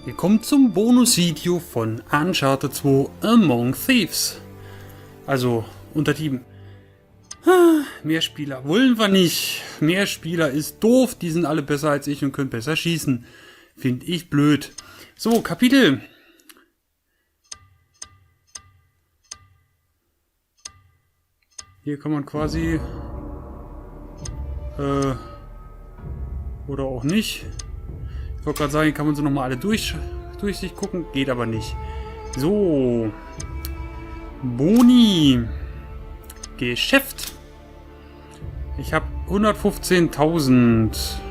Willkommen zum Bonusvideo von Uncharted 2 Among Thieves. Also, Unter Dieben. Mehr Spieler wollen wir nicht. Mehr Spieler ist doof. Die sind alle besser als ich und können besser schießen. Finde ich blöd. So, Kapitel. Hier kann man quasi... oder auch nicht. Ich wollte gerade sagen, hier kann man so nochmal alle durch sich gucken. Geht aber nicht. So. Boni. Geschäft. Ich habe 115.000.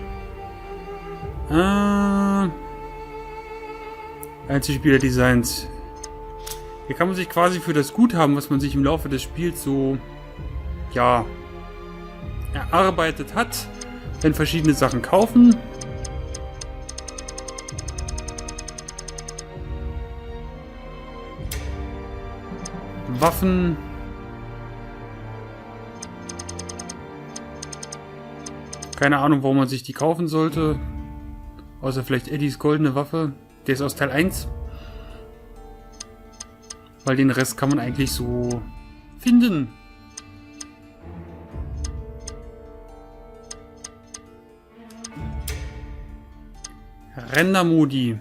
Einzelspieler-Designs. Hier kann man sich quasi für das Guthaben, was man sich im Laufe des Spiels so, ja, erarbeitet hat, dann verschiedene Sachen kaufen. Waffen. Keine Ahnung, warum man sich die kaufen sollte. Außer vielleicht Eddies goldene Waffe. Der ist aus Teil 1. Weil den Rest kann man eigentlich so finden. Rendermodi.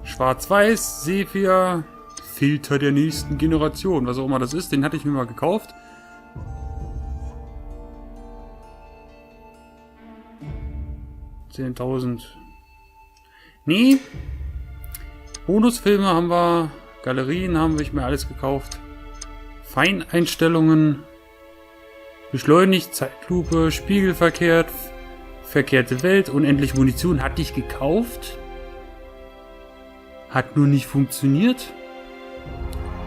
Schwarz-Weiß, Sepia, Filter der nächsten Generation. Was auch immer das ist, den hatte ich mir mal gekauft. $10.000. Nee. Bonusfilme haben wir. Galerien haben ich mir alles gekauft. Feineinstellungen. Beschleunigt, Zeitlupe, spiegelverkehrt, verkehrte Welt, unendlich Munition hatte ich gekauft. Hat nur nicht funktioniert.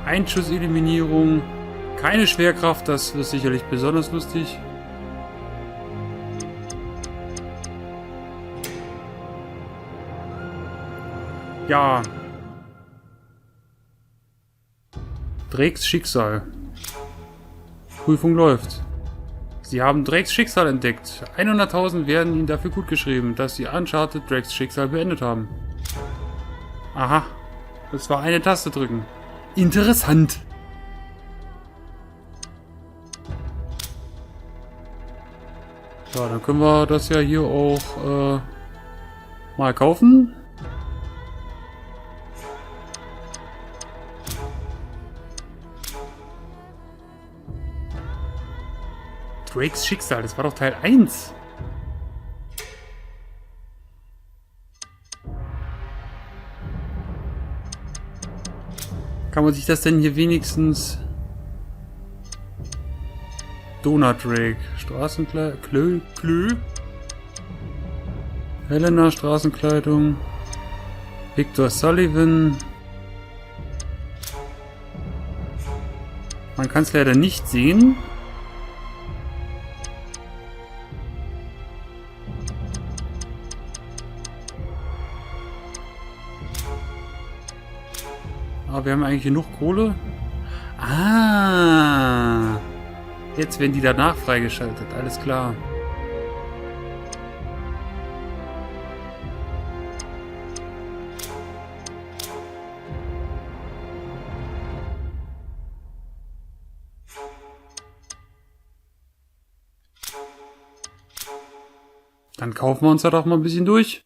Einschusseliminierung. Keine Schwerkraft, das ist sicherlich besonders lustig. Ja. Drakes Schicksal. Prüfung läuft. Sie haben Drakes Schicksal entdeckt. 100.000 werden Ihnen dafür gutgeschrieben, dass Sie Uncharted Drakes Schicksal beendet haben. Aha. Das war eine Taste drücken. Interessant. Ja, dann können wir das ja hier auch mal kaufen. Drakes Schicksal, das war doch Teil 1. Kann man sich das denn hier wenigstens... Donut Drake, Straßenkleidung, Helena, Straßenkleidung, Victor Sullivan. Man kann es leider nicht sehen. Aber wir haben eigentlich genug Kohle. Ah! Jetzt werden die danach freigeschaltet. Alles klar. Dann kaufen wir uns da doch mal ein bisschen durch.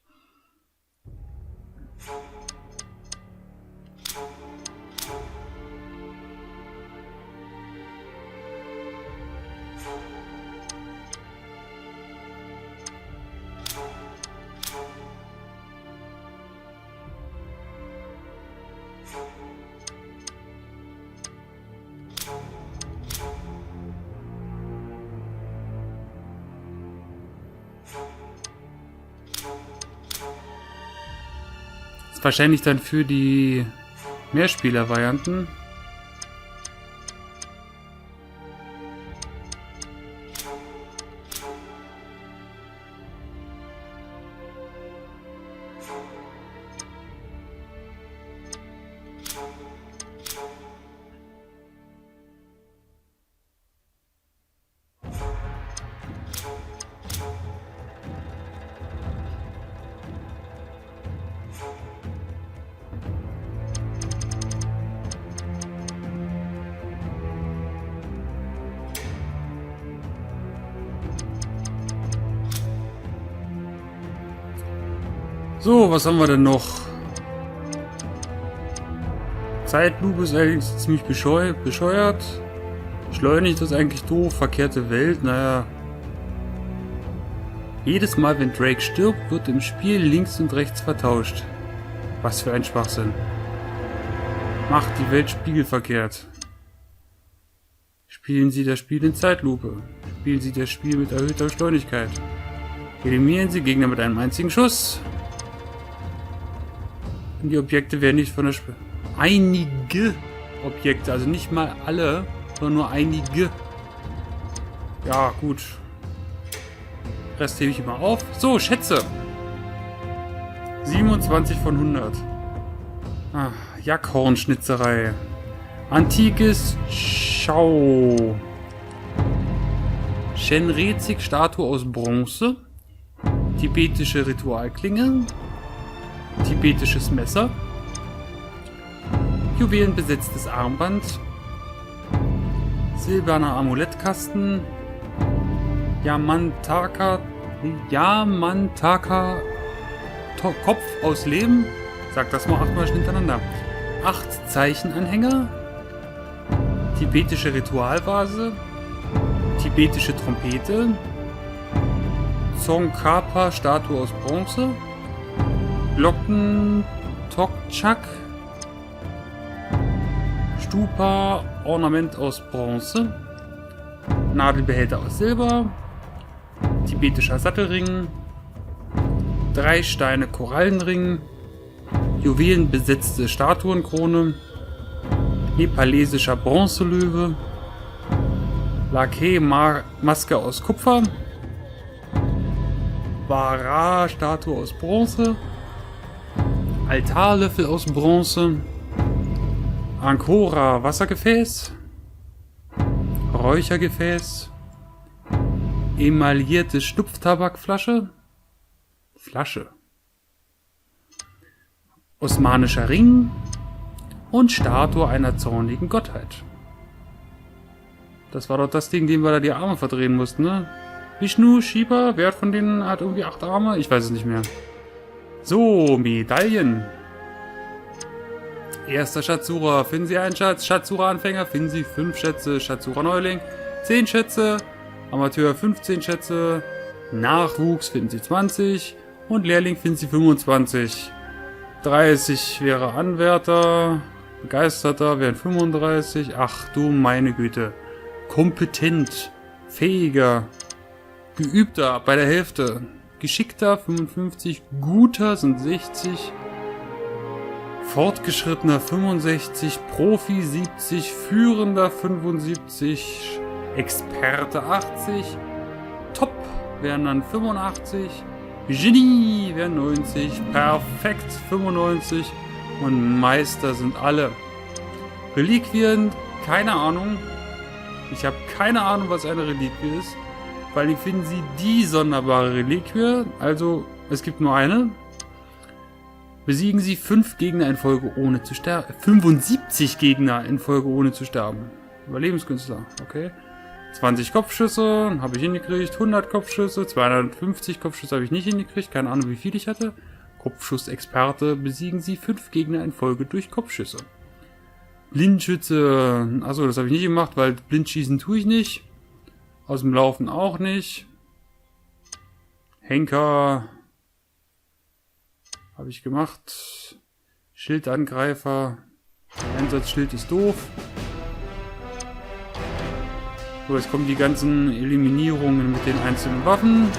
Wahrscheinlich dann für die Mehrspieler-Varianten. So, was haben wir denn noch? Zeitlupe ist allerdings ziemlich bescheuert. Beschleunigt ist eigentlich doof. Verkehrte Welt, naja. Jedes Mal, wenn Drake stirbt, wird im Spiel links und rechts vertauscht. Was für ein Schwachsinn. Macht die Welt spiegelverkehrt. Spielen Sie das Spiel in Zeitlupe. Spielen Sie das Spiel mit erhöhter Geschwindigkeit. Eliminieren Sie Gegner mit einem einzigen Schuss. Und die Objekte werden nicht von der einige Objekte, also nicht mal alle, sondern nur einige. Ja, gut. Rest hebe ich immer auf. So, Schätze. 27 von 100. Jackhornschnitzerei. Antikes Schau. Shenrezig-Statue aus Bronze. Tibetische Ritualklinge. Tibetisches Messer. Juwelenbesetztes Armband. Silberner Amulettkasten. Yamantaka Kopf aus Leben. Sag das mal 8-mal hintereinander. 8 Zeichenanhänger. Tibetische Ritualvase. Tibetische Trompete. Tsongkhapa Statue aus Bronze. Glocken Tokchak. Stupa Ornament aus Bronze. Nadelbehälter aus Silber. Tibetischer Sattelring. 3 Steine Korallenring. Juwelenbesetzte Statuenkrone. Nepalesischer Bronzelöwe. Lacquer-Maske aus Kupfer. Vara-Statue aus Bronze. Altarlöffel aus Bronze. Ankora-Wassergefäß. Räuchergefäß. Emaillierte Schnupftabakflasche. Osmanischer Ring. Und Statue einer zornigen Gottheit. Das war doch das Ding, dem wir da die Arme verdrehen mussten, ne? Vishnu, Shiva, wer von denen hat irgendwie 8 Arme? Ich weiß es nicht mehr. So, Medaillen. Erster Schatzsucher, finden Sie einen Schatz. Schatzsucher-Anfänger, finden Sie 5 Schätze. Schatzsucher-Neuling, 10 Schätze. Amateur, 15 Schätze. Nachwuchs, finden Sie 20. Und Lehrling, finden Sie 25. 30 wäre Anwärter. Begeisterter wären 35. Ach du meine Güte. Kompetent. Fähiger. Geübter bei der Hälfte. Geschickter 55. Guter sind 60. Fortgeschrittener 65. Profi 70. Führender 75. Experte 80. Top wären dann 85. Genie wären 90. Perfekt 95. Und Meister sind alle. Reliquien, keine Ahnung. Ich habe keine Ahnung, was eine Reliquie ist. Vor allem finden Sie die sonderbare Reliquie. Also, es gibt nur eine. Besiegen Sie 5 Gegner in Folge ohne zu sterben. 75 Gegner in Folge ohne zu sterben. Überlebenskünstler, okay. 20 Kopfschüsse habe ich hingekriegt. 100 Kopfschüsse. 250 Kopfschüsse habe ich nicht hingekriegt. Keine Ahnung, wie viel ich hatte. Kopfschussexperte. Besiegen Sie 5 Gegner in Folge durch Kopfschüsse. Blindschütze. Achso, das habe ich nicht gemacht, weil Blindschießen tue ich nicht. Aus dem Laufen auch nicht. Henker. Habe ich gemacht. Schildangreifer. Einsatzschild ist doof. So, jetzt kommen die ganzen Eliminierungen mit den einzelnen Waffen.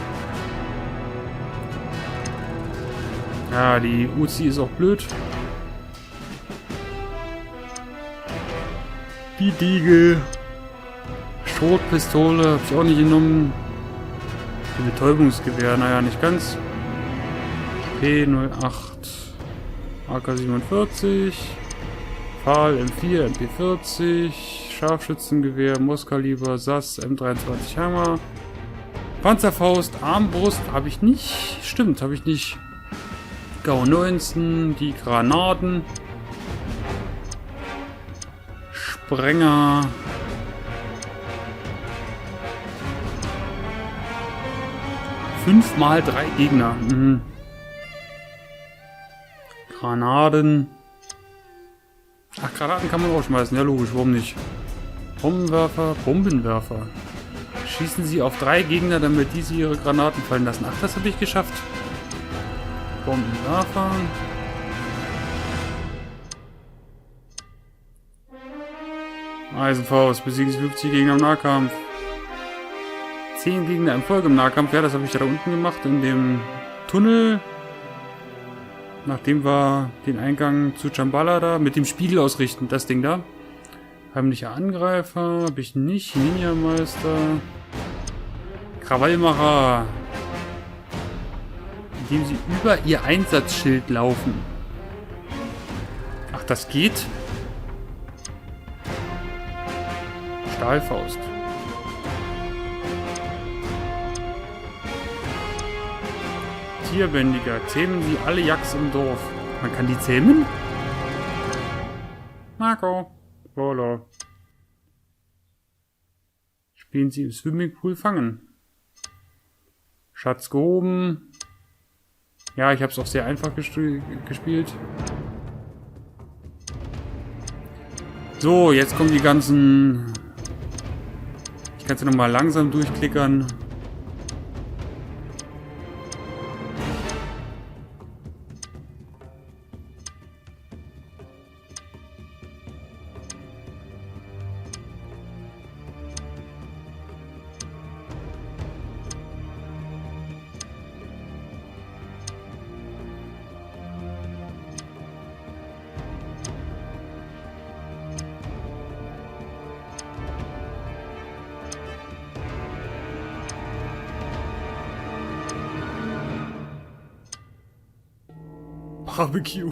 Ja, die Uzi ist auch blöd. Die Diegel. Schrotpistole habe ich auch nicht genommen. Die Betäubungsgewehr, naja, nicht ganz. P08. AK-47. Pfahl M4, MP40. Scharfschützengewehr, Mosskaliber, SAS, M23 Hammer. Panzerfaust, Armbrust habe ich nicht. Stimmt, habe ich nicht. Gau 19, die Granaten. Sprenger. Fünfmal 3 Gegner. Granaten. Ach, Granaten kann man auch schmeißen. Ja, logisch, warum nicht? Bombenwerfer. Schießen sie auf 3 Gegner, damit diese ihre Granaten fallen lassen. Ach, das habe ich geschafft. Bombenwerfer. Eisenfaust. Besiegen sie 50 Gegner im Nahkampf. 10 Gegner in Folge im Nahkampf. Ja, das habe ich da unten gemacht, in dem Tunnel. Nachdem wir den Eingang zu Chambala da mit dem Spiegel ausrichten. Das Ding da. Heimlicher Angreifer. Habe ich nicht. Ninja-Meister. Krawallmacher. Indem sie über ihr Einsatzschild laufen. Ach, das geht? Stahlfaust. Tierbändiger. Zähmen Sie alle Yaks im Dorf. Man kann die zähmen? Marco. Voila. Spielen Sie im Swimmingpool fangen. Schatz gehoben. Ja, ich habe es auch sehr einfach gespielt. So, jetzt kommen die ganzen... Ich kann es ja nochmal langsam durchklickern. Barbecue.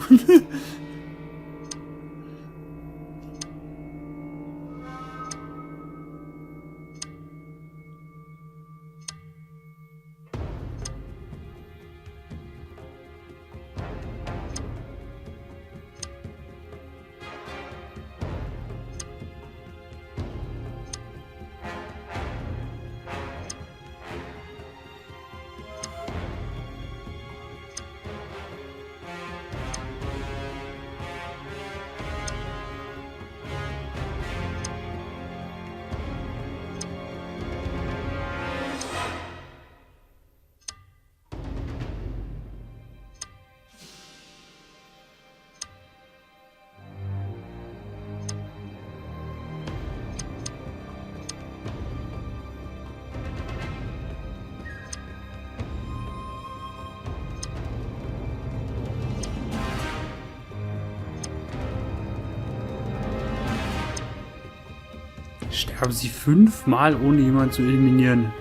Sterben sie 5-mal, ohne jemanden zu eliminieren.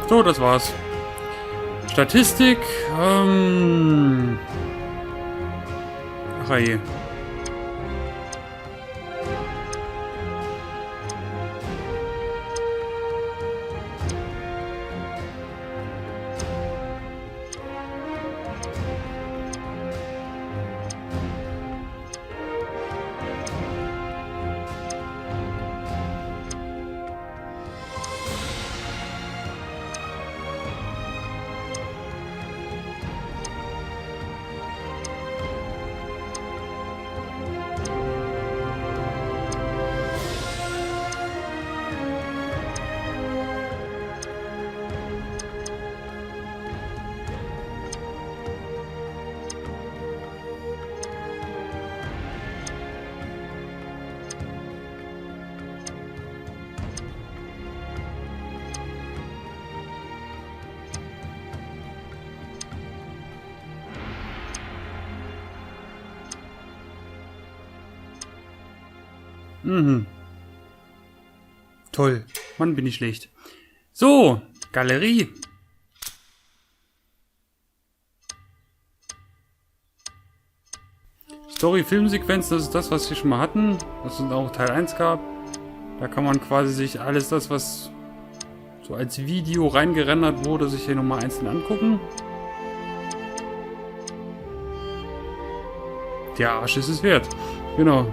So, das war's. Statistik. Reihe. Mhm. Toll. Mann, bin ich schlecht. So, Galerie. Story-Filmsequenzen, das ist das, was wir schon mal hatten. Was es auch Teil 1 gab. Da kann man quasi sich alles das, was so als Video reingerendert wurde, sich hier nochmal einzeln angucken. Der Arsch ist es wert. Genau.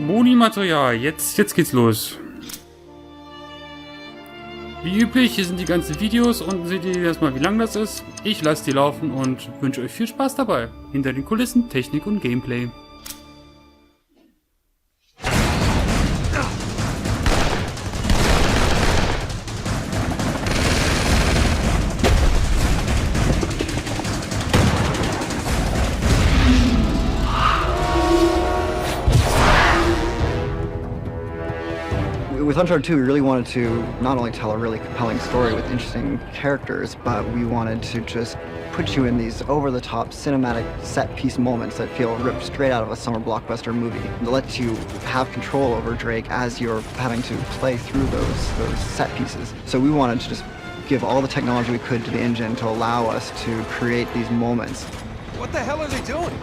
Boni-Material, jetzt geht's los. Wie üblich, hier sind die ganzen Videos. Unten seht ihr erstmal, wie lang das ist. Ich lasse die laufen und wünsche euch viel Spaß dabei. Hinter den Kulissen, Technik und Gameplay. With Uncharted 2, we really wanted to not only tell a really compelling story with interesting characters, but we wanted to just put you in these over-the-top cinematic set-piece moments that feel ripped straight out of a summer blockbuster movie. That lets you have control over Drake as you're having to play through those set pieces. So we wanted to just give all the technology we could to the engine to allow us to create these moments. What the hell are they doing?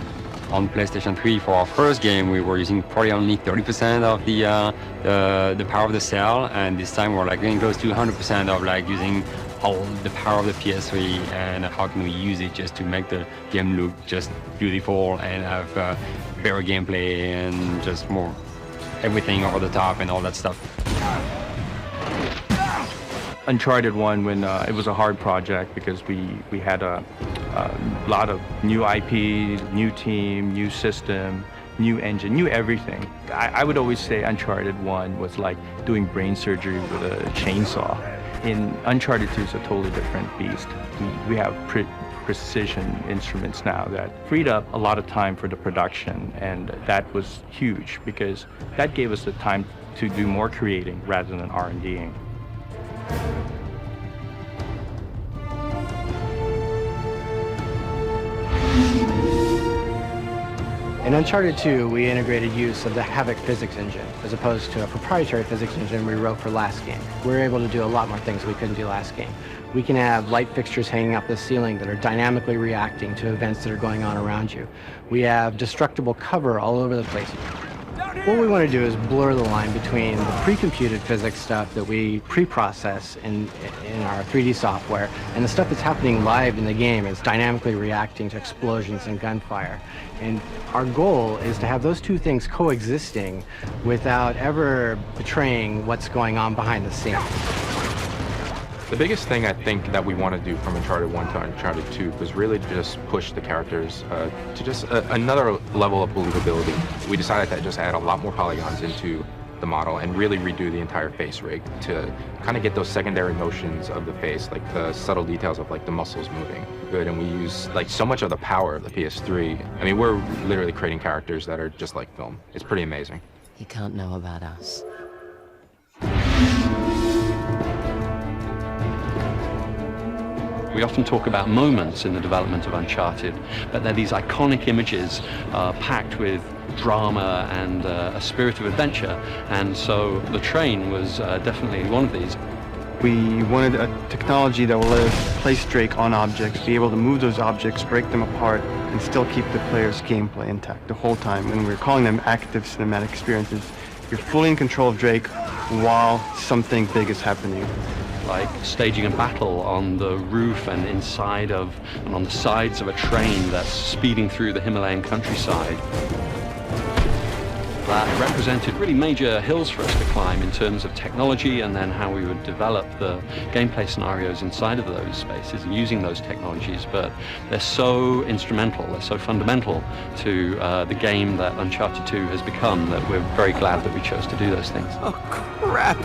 On PlayStation 3, for our first game, we were using probably only 30% of the power of the cell, and this time we're like getting close to 100% of like using all the power of the PS3, and how can we use it just to make the game look just beautiful and have better gameplay and just more everything over the top and all that stuff. Uncharted 1, when it was a hard project because we had a lot of new IPs, new team, new system, new engine, new everything. I would always say Uncharted 1 was like doing brain surgery with a chainsaw. In Uncharted 2 is a totally different beast. We have precision instruments now that freed up a lot of time for the production, and that was huge because that gave us the time to do more creating rather than R&Ding. In Uncharted 2, we integrated use of the Havoc physics engine, as opposed to a proprietary physics engine we wrote for last game. We're able to do a lot more things we couldn't do last game. We can have light fixtures hanging up the ceiling that are dynamically reacting to events that are going on around you. We have destructible cover all over the place. What we want to do is blur the line between the pre-computed physics stuff that we pre-process in our 3D software and the stuff that's happening live in the game is dynamically reacting to explosions and gunfire. And our goal is to have those two things coexisting without ever betraying what's going on behind the scenes. The biggest thing I think that we want to do from Uncharted 1 to Uncharted 2 was really to just push the characters to just another level of believability. We decided to just add a lot more polygons into the model and really redo the entire face rig to kind of get those secondary motions of the face, like the subtle details of like the muscles moving good. And we use like so much of the power of the PS3. I mean, we're literally creating characters that are just like film. It's pretty amazing. You can't know about us. We often talk about moments in the development of Uncharted, but they're these iconic images packed with drama and a spirit of adventure, and so the train was definitely one of these. We wanted a technology that will let us place Drake on objects, be able to move those objects, break them apart, and still keep the player's gameplay intact the whole time. And we're calling them active cinematic experiences. You're fully in control of Drake while something big is happening. Like staging a battle on the roof and inside of and on the sides of a train that's speeding through the Himalayan countryside. that represented really major hills for us to climb in terms of technology and then how we would develop the gameplay scenarios inside of those spaces and using those technologies. But they're so instrumental, they're so fundamental to the game that Uncharted 2 has become that we're very glad that we chose to do those things. Oh, crap.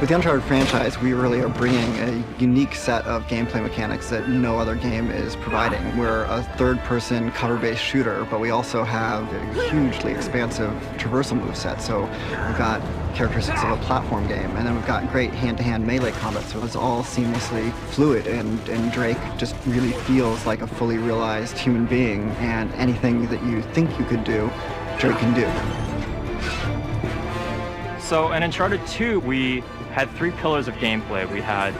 With the Uncharted franchise, we really are bringing a unique set of gameplay mechanics that no other game is providing. We're a third-person cover-based shooter, but we also have a hugely expansive traversal moveset. So we've got characteristics of a platform game, and then we've got great hand-to-hand melee combat, so it's all seamlessly fluid, and Drake just really feels like a fully realized human being, and anything that you think you could do, Drake can do. So in Uncharted 2, we had 3 pillars of gameplay. We had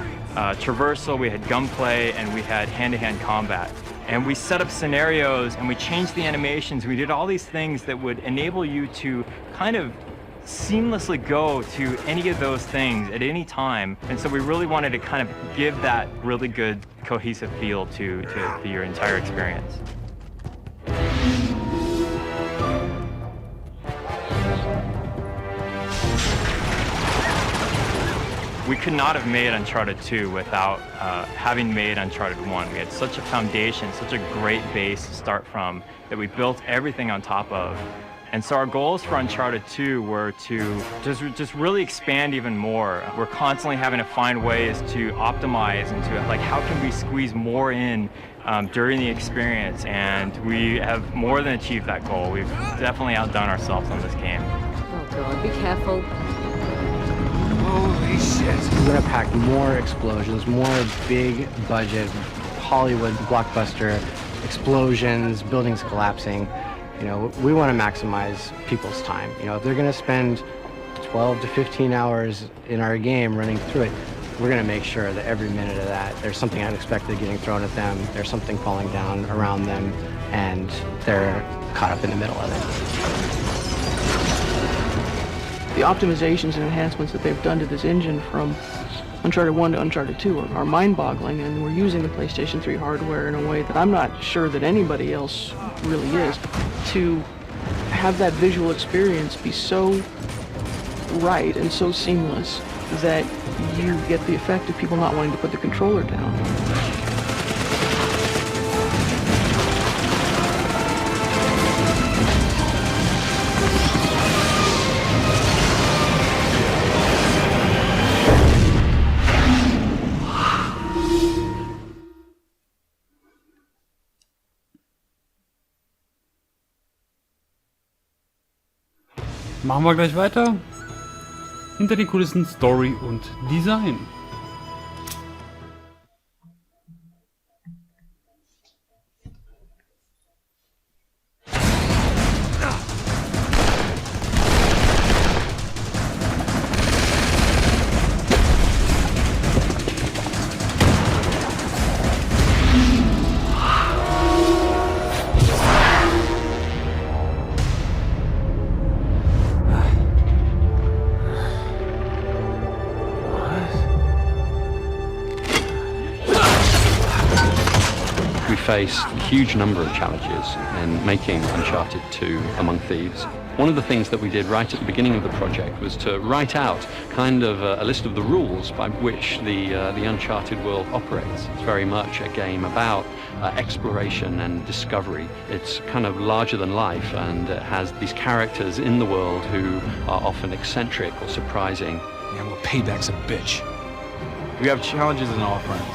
traversal, we had gunplay, and we had hand-to-hand combat. And we set up scenarios, and we changed the animations. We did all these things that would enable you to kind of seamlessly go to any of those things at any time. And so we really wanted to kind of give that really good cohesive feel to your entire experience. We could not have made Uncharted 2 without having made Uncharted 1. We had such a foundation, such a great base to start from that we built everything on top of. And so our goals for Uncharted 2 were to just really expand even more. We're constantly having to find ways to optimize and to, like, how can we squeeze more in during the experience? And we have more than achieved that goal. We've definitely outdone ourselves on this game. Oh God, be careful. Holy shit. We're gonna pack more explosions, more big budget, Hollywood blockbuster explosions, buildings collapsing. You know, we want to maximize people's time. You know, if they're gonna spend 12 to 15 hours in our game running through it, we're gonna make sure that every minute of that, there's something unexpected getting thrown at them, there's something falling down around them, and they're caught up in the middle of it. The optimizations and enhancements that they've done to this engine from Uncharted 1 to Uncharted 2 are mind-boggling, and we're using the PlayStation 3 hardware in a way that I'm not sure that anybody else really is. To have that visual experience be so right and so seamless that you get the effect of people not wanting to put the controller down. Machen wir gleich weiter. Hinter den Kulissen Story und Design. Faced a huge number of challenges in making Uncharted 2 Among Thieves. One of the things that we did right at the beginning of the project was to write out kind of a list of the rules by which the Uncharted world operates. It's very much a game about exploration and discovery. It's kind of larger than life, and it has these characters in the world who are often eccentric or surprising. Yeah, well, payback's a bitch. We have challenges in all fronts.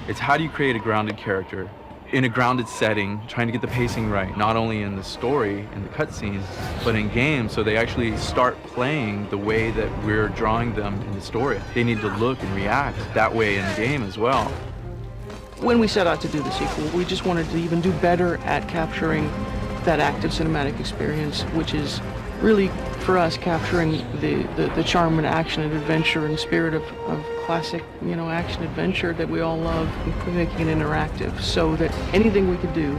It's how do you create a grounded character in a grounded setting, trying to get the pacing right, not only in the story and the cutscenes, but in games, so they actually start playing the way that we're drawing them in the story. They need to look and react that way in the game as well. When we set out to do the sequel, we just wanted to even do better at capturing that active cinematic experience, which is really, for us, capturing the charm and action and adventure and spirit of classic, you know, action adventure that we all love, and making it interactive, so that anything we could do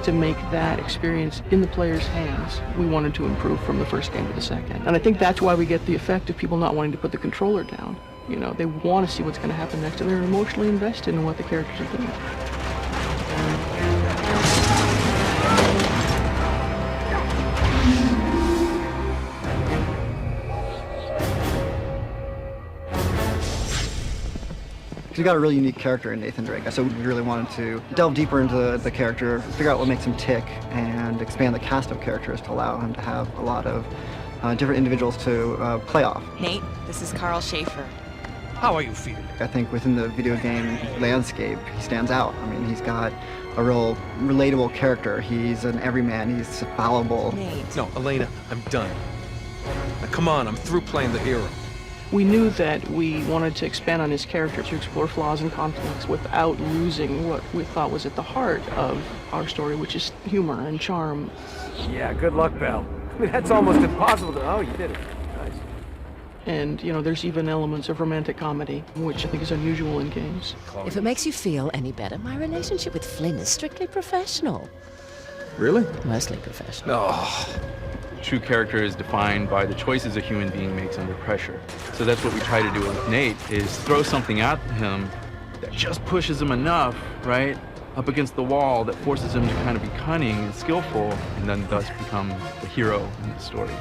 to make that experience in the player's hands, we wanted to improve from the first game to the second. And I think that's why we get the effect of people not wanting to put the controller down. You know, they want to see what's going to happen next, and they're emotionally invested in what the characters are doing. He's got a really unique character in Nathan Drake, so we really wanted to delve deeper into the character, figure out what makes him tick, and expand the cast of characters to allow him to have a lot of different individuals to play off. Nate, this is Carl Schaefer. How are you feeling? I think within the video game landscape, he stands out. I mean, he's got a real relatable character. He's an everyman, he's fallible. Nate. No, Elena, I'm done. Now come on, I'm through playing the hero. We knew that we wanted to expand on his character, to explore flaws and conflicts without losing what we thought was at the heart of our story, which is humor and charm. Yeah, good luck, pal. I mean, that's almost impossible to... Oh, you did it. Nice. And, you know, there's even elements of romantic comedy, which I think is unusual in games. If it makes you feel any better, my relationship with Flynn is strictly professional. Really? Mostly professional. Oh. True character is defined by the choices a human being makes under pressure. So that's what we try to do with Nate, is throw something at him that just pushes him enough, right, up against the wall that forces him to kind of be cunning and skillful, and then thus become the hero in the story.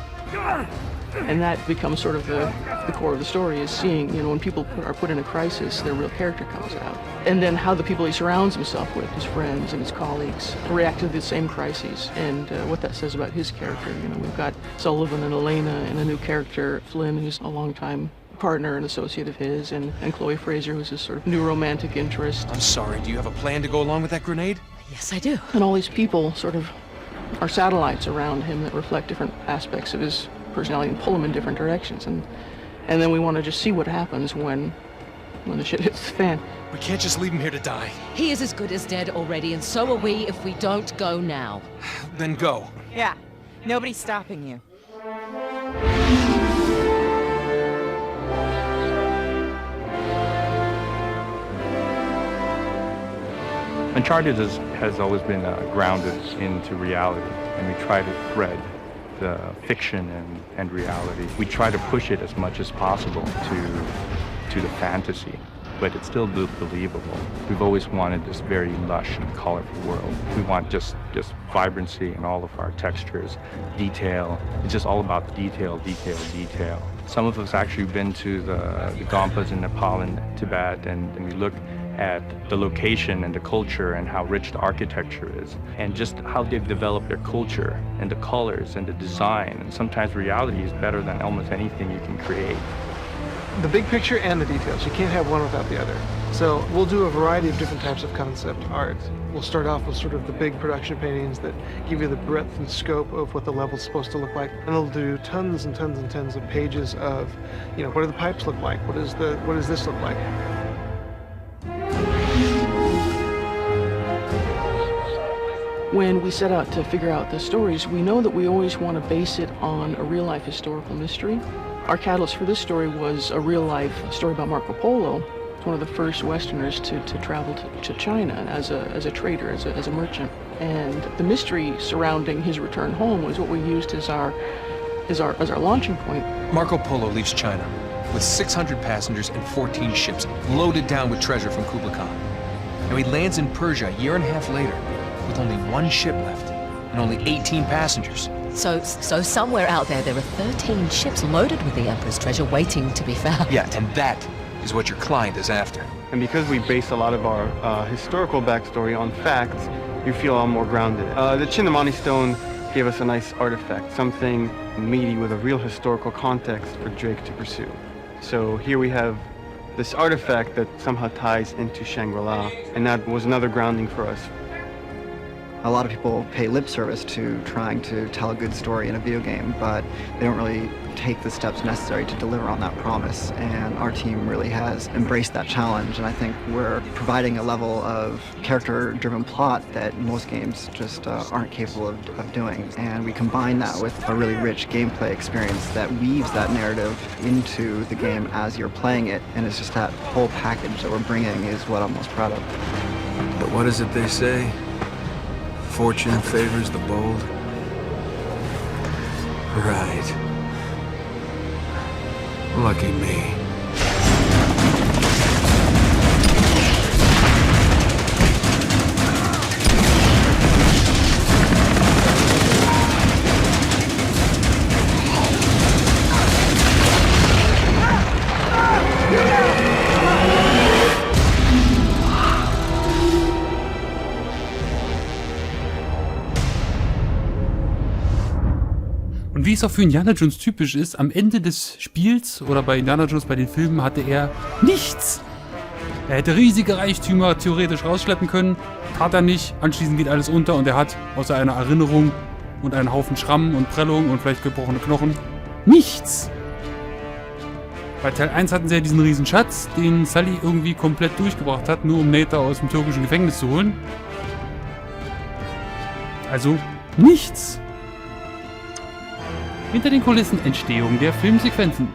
And that becomes sort of the core of the story, is seeing, you know, when people are put in a crisis, their real character comes out. And then how the people he surrounds himself with, his friends and his colleagues, react to the same crises, and what that says about his character. You know, we've got Sullivan and Elena and a new character, Flynn, who's a longtime partner and associate of his, and Chloe Fraser, who's his sort of new romantic interest. I'm sorry, do you have a plan to go along with that grenade? Yes, I do. And all these people sort of are satellites around him that reflect different aspects of his personality and pull him in different directions. And then we want to just see what happens when the shit hits the fan. We can't just leave him here to die. He is as good as dead already, and so are we if we don't go now. Then go. Yeah, nobody's stopping you. Uncharted has always been grounded into reality, and we try to thread the fiction and reality. We try to push it as much as possible to the fantasy, but it's still believable. We've always wanted this very lush and colorful world. We want just vibrancy in all of our textures, detail. It's just all about detail, detail, detail. Some of us actually been to the Gompas in Nepal and Tibet, and we look at the location and the culture and how rich the architecture is, and just how they've developed their culture and the colors and the design. And sometimes reality is better than almost anything you can create. The big picture and the details. You can't have one without the other. So we'll do a variety of different types of concept art. We'll start off with sort of the big production paintings that give you the breadth and scope of what the level's supposed to look like. And they'll do tons and tons and tons of pages of, you know, what do the pipes look like? What does this look like? When we set out to figure out the stories, we know that we always want to base it on a real-life historical mystery. Our catalyst for this story was a real-life story about Marco Polo, one of the first Westerners to travel to China as a trader, as a merchant. And the mystery surrounding his return home was what we used as our launching point. Marco Polo leaves China with 600 passengers and 14 ships loaded down with treasure from Kublai Khan. Now he lands in Persia a year and a half later with only one ship left and only 18 passengers. So somewhere out there are 13 ships loaded with the Emperor's treasure waiting to be found. Yeah, and that is what your client is after. And because we base a lot of our historical backstory on facts, you feel a lot more grounded. The Chinnamani stone gave us a nice artifact, something meaty with a real historical context for Drake to pursue. So here we have this artifact that somehow ties into Shangri-La, and that was another grounding for us. A lot of people pay lip service to trying to tell a good story in a video game, but they don't really take the steps necessary to deliver on that promise. And our team really has embraced that challenge, and I think we're providing a level of character-driven plot that most games just aren't capable of doing. And we combine that with a really rich gameplay experience that weaves that narrative into the game as you're playing it, and it's just that whole package that we're bringing is what I'm most proud of. But what is it they say? Fortune favors the bold. Right. Lucky me. Und wie es auch für Indiana Jones typisch ist, am Ende des Spiels oder bei Indiana Jones bei den Filmen hatte er nichts. Er hätte riesige Reichtümer theoretisch rausschleppen können, tat er nicht. Anschließend geht alles unter und er hat außer einer Erinnerung und einen Haufen Schrammen und Prellungen und vielleicht gebrochene Knochen nichts. Bei Teil 1 hatten sie ja diesen riesen Schatz, den Sully irgendwie komplett durchgebracht hat, nur um Nathan aus dem türkischen Gefängnis zu holen. Also nichts. Hinter den Kulissen Entstehung der Filmsequenzen.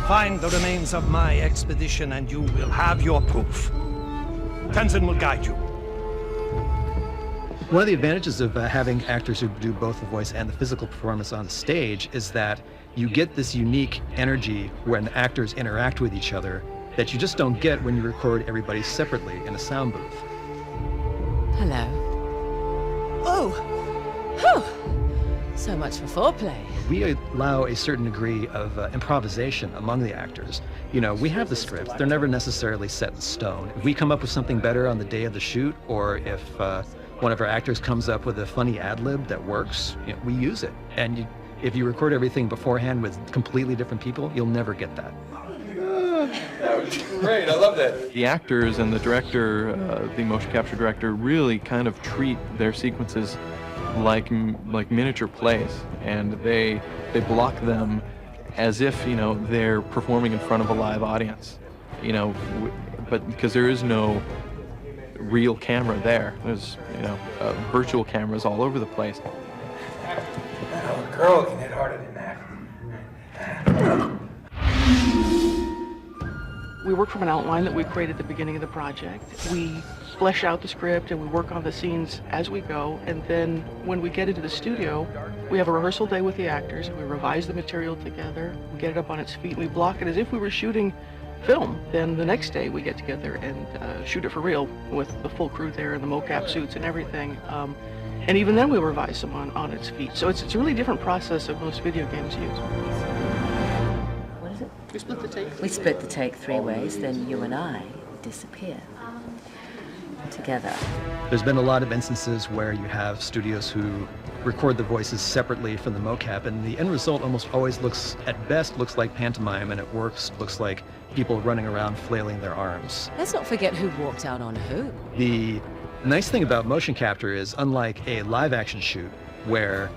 Find the remains of my expedition and you will have your proof. Tenzin will guide you. One of the advantages of having actors who do both the voice and the physical performance on the stage is that you get this unique energy when actors interact with each other that you just don't get when you record everybody separately in a sound booth. Hello. Oh! Whew. So much for foreplay. We allow a certain degree of improvisation among the actors. You know, we have the scripts. They're never necessarily set in stone. If we come up with something better on the day of the shoot, or if one of our actors comes up with a funny ad-lib that works, you know, we use it. And if you record everything beforehand with completely different people, you'll never get that. That was great. I love that. The actors and the director, the motion capture director, really kind of treat their sequences like miniature plays, and they block them as if, you know, they're performing in front of a live audience, you know, but because there is no real camera there. There's, you know, virtual cameras all over the place. A girl can hit harder than that. We work from an outline that we created at the beginning of the project. We flesh out the script and we work on the scenes as we go. And then when we get into the studio, we have a rehearsal day with the actors. We revise the material together. We get it up on its feet. We block it as if we were shooting film. Then the next day we get together and shoot it for real with the full crew there and the mocap suits and everything. And even then we revise them on its feet. So it's a really different process than most video games use. We split the take. We split the take 3 ways, then you and I disappear. Together. There's been a lot of instances where you have studios who record the voices separately from the mocap, and the end result almost always looks, at best, looks like pantomime, and at worst looks like people running around flailing their arms. Let's not forget who walked out on who. The nice thing about motion capture is, unlike a live action shoot, where,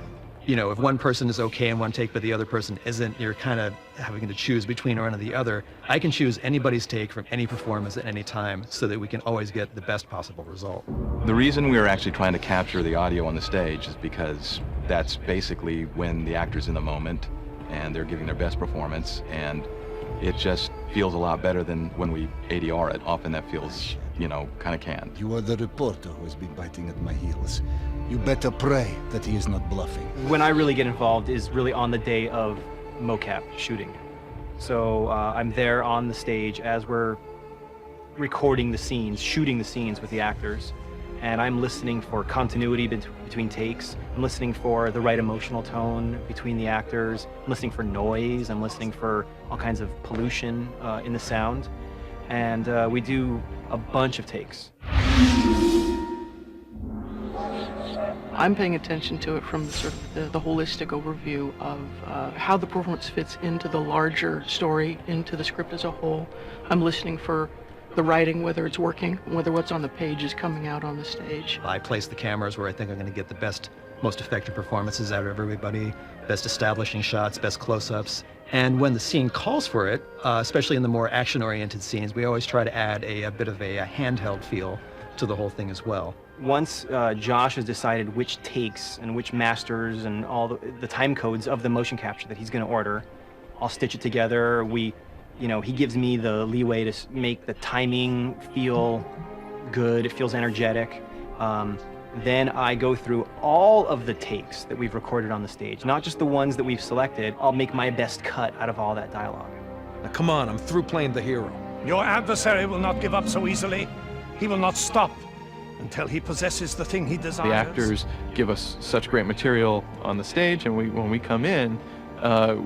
you know, if one person is okay in one take but the other person isn't, you're kind of having to choose between one or the other. I can choose anybody's take from any performance at any time so that we can always get the best possible result. The reason we are actually trying to capture the audio on the stage is because that's basically when the actor's in the moment and they're giving their best performance, and it just feels a lot better than when we ADR it. Often that feels, you know, kind of canned. You are the reporter who has been biting at my heels. You better pray that he is not bluffing. When I really get involved is really on the day of mocap shooting. So I'm there on the stage as we're recording the scenes, shooting the scenes with the actors, and I'm listening for continuity between takes. I'm listening for the right emotional tone between the actors. I'm listening for noise. I'm listening for all kinds of pollution in the sound. And we do a bunch of takes. I'm paying attention to it from sort of the holistic overview of how the performance fits into the larger story, into the script as a whole. I'm listening for the writing, whether it's working, whether what's on the page is coming out on the stage. I place the cameras where I think I'm going to get the best, most effective performances out of everybody, best establishing shots, best close-ups. And when the scene calls for it, especially in the more action-oriented scenes, we always try to add a bit of a handheld feel to the whole thing as well. Once Josh has decided which takes and which masters and all the time codes of the motion capture that he's going to order, I'll stitch it together. He gives me the leeway to make the timing feel good. It feels energetic. Then I go through all of the takes that we've recorded on the stage, not just the ones that we've selected. I'll make my best cut out of all that dialogue. Now come on, I'm through playing the hero. Your adversary will not give up so easily. He will not stop until he possesses the thing he desires. The actors give us such great material on the stage, and when we come in,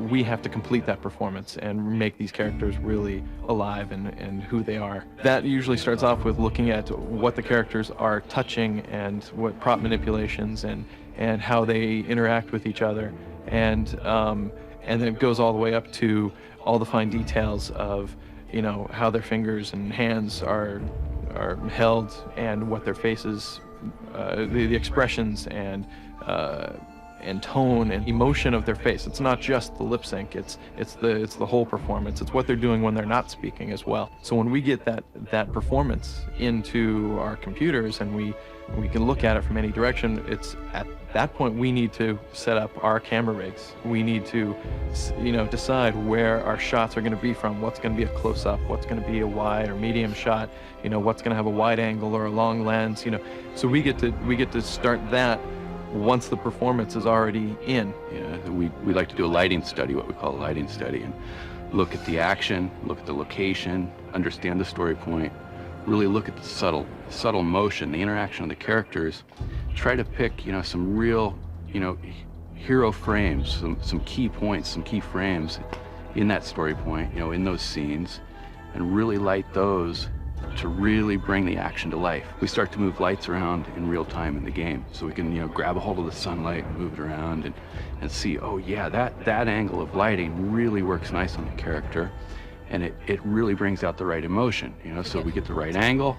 we have to complete that performance and make these characters really alive and who they are. That usually starts off with looking at what the characters are touching and what prop manipulations and how they interact with each other. And then it goes all the way up to all the fine details of, you know, how their fingers and hands are held and what their faces, the expressions and tone and emotion of their face. It's not just the lip sync, it's the whole performance. It's what they're doing when they're not speaking as well. So when we get that performance into our computers and we can look at it from any direction, it's at that point we need to set up our camera rigs. We need to, you know, decide where our shots are going to be from, what's going to be a close-up, what's going to be a wide or medium shot, you know, what's going to have a wide angle or a long lens, you know. So we get to start that once the performance is already in. Yeah, we like to do a lighting study, what we call a lighting study, and look at the action, look at the location, understand the story point, really look at the subtle motion, the interaction of the characters, try to pick, you know, some real, you know, hero frames, some key points, some key frames in that story point, you know, in those scenes, and really light those to really bring the action to life. We start to move lights around in real time in the game, so we can, you know, grab a hold of the sunlight and move it around and see, oh yeah, that angle of lighting really works nice on the character, and it really brings out the right emotion, you know. So we get the right angle,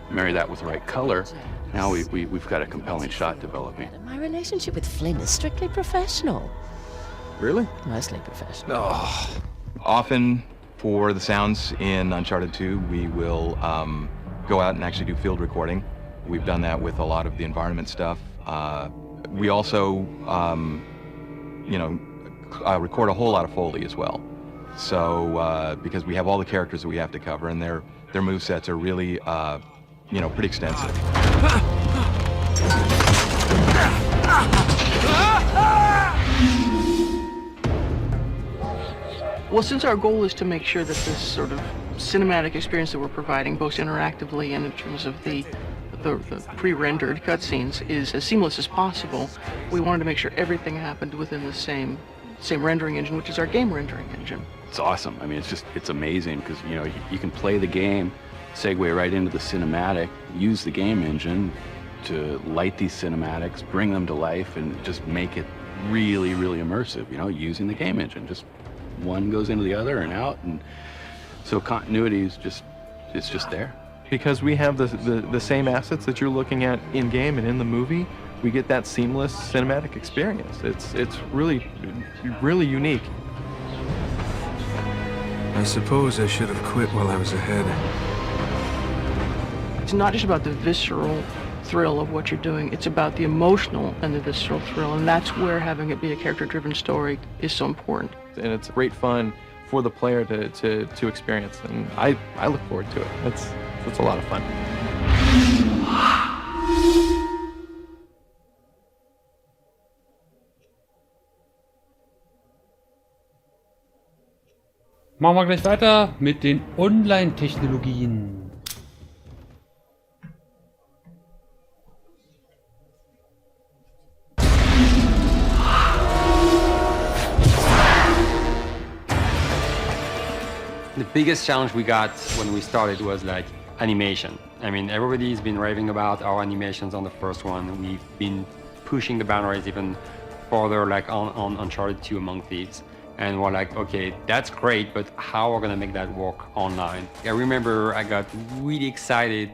marry that with the right color, now we've got a compelling shot developing. My relationship with Flynn is strictly professional. Really? Mostly professional. Oh. Often for the sounds in Uncharted 2, we will go out and actually do field recording. We've done that with a lot of the environment stuff. We also, you know, record a whole lot of Foley as well. So, because we have all the characters that we have to cover, and their movesets are really, you know, pretty extensive. Well, since our goal is to make sure that this sort of cinematic experience that we're providing, both interactively and in terms of the pre-rendered cutscenes, is as seamless as possible, we wanted to make sure everything happened within the same rendering engine, which is our game rendering engine. It's awesome. I mean, it's amazing because, you know, you can play the game, segue right into the cinematic, use the game engine to light these cinematics, bring them to life, and just make it really, really immersive, you know, using the game engine. Just one goes into the other and out, and so continuity is it's just there. Because we have the same assets that you're looking at in game and in the movie, we get that seamless cinematic experience. It's really, really unique. I suppose I should have quit while I was ahead. It's not just about the visceral thrill of what you're doing, it's about the emotional and the visceral thrill, and that's where having it be a character-driven story is so important. And it's great fun for the player to experience, and I look forward to it. It's a lot of fun. Machen wir gleich weiter mit den Online-Technologien. The biggest challenge we got when we started was like animation. I mean, everybody's been raving about our animations on the first one. We've been pushing the boundaries even further, like on Uncharted 2 Among Thieves. And we're like, okay, that's great, but how are we gonna make that work online? I remember I got really excited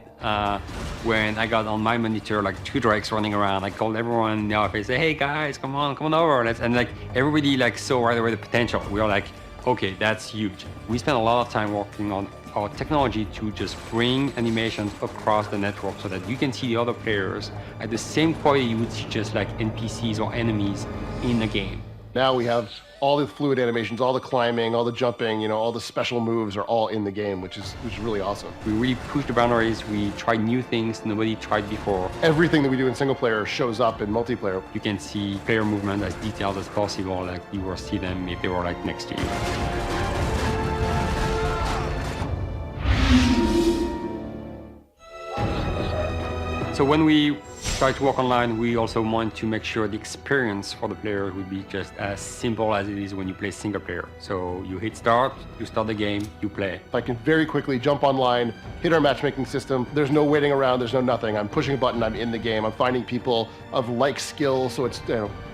when I got on my monitor like 2 drakes running around. I called everyone in the office, say, hey guys, come on over. And like everybody like saw right away the potential. We were like, okay, that's huge. We spent a lot of time working on our technology to just bring animations across the network so that you can see the other players at the same quality you would see just like NPCs or enemies in the game. Now we have all the fluid animations, all the climbing, all the jumping, you know, all the special moves are all in the game, which is really awesome. We really pushed the boundaries. We tried new things nobody tried before. Everything that we do in single player shows up in multiplayer. You can see player movement as detailed as possible, like you will see them if they were like next to you. So when we started to work online, we also want to make sure the experience for the player would be just as simple as it is when you play single player. So you hit start, you start the game, you play. I can very quickly jump online, hit our matchmaking system. There's no waiting around, there's no nothing. I'm pushing a button, I'm in the game. I'm finding people of like skill, so it's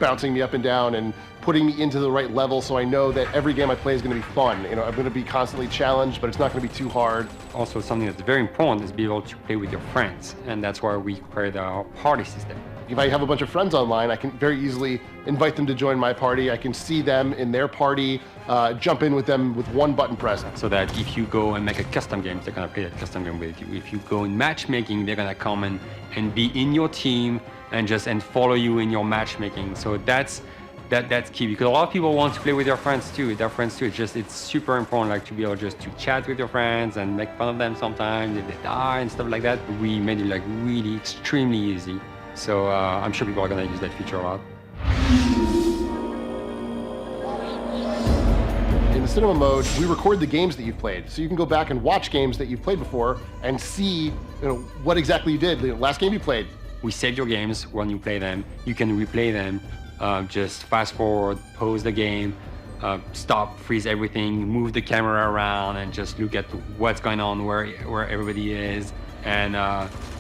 bouncing me up and down and putting me into the right level, so I know that every game I play is going to be fun. I'm going to be constantly challenged, but it's not going to be too hard. Also, something that's very important is be able to play with your friends, and that's why we created our party system. If I have a bunch of friends online, I can very easily invite them to join my party. I can see them in their party, jump in with them with one button press. So that if you go and make a custom game, they're going to play that custom game with you. If you go in matchmaking, they're going to come and be in your team and follow you in your matchmaking. So that's key, because a lot of people want to play with their friends too. It's super important, to be able just to chat with your friends and make fun of them sometimes if they die and stuff like that. We made it really extremely easy. So I'm sure people are gonna use that feature a lot. In the cinema mode, we record the games that you've played, so you can go back and watch games that you've played before and see, what exactly you did. The last game you played. We save your games when you play them. You can replay them. Just fast forward, pause the game, stop, freeze everything, move the camera around, and just look at what's going on, where everybody is, and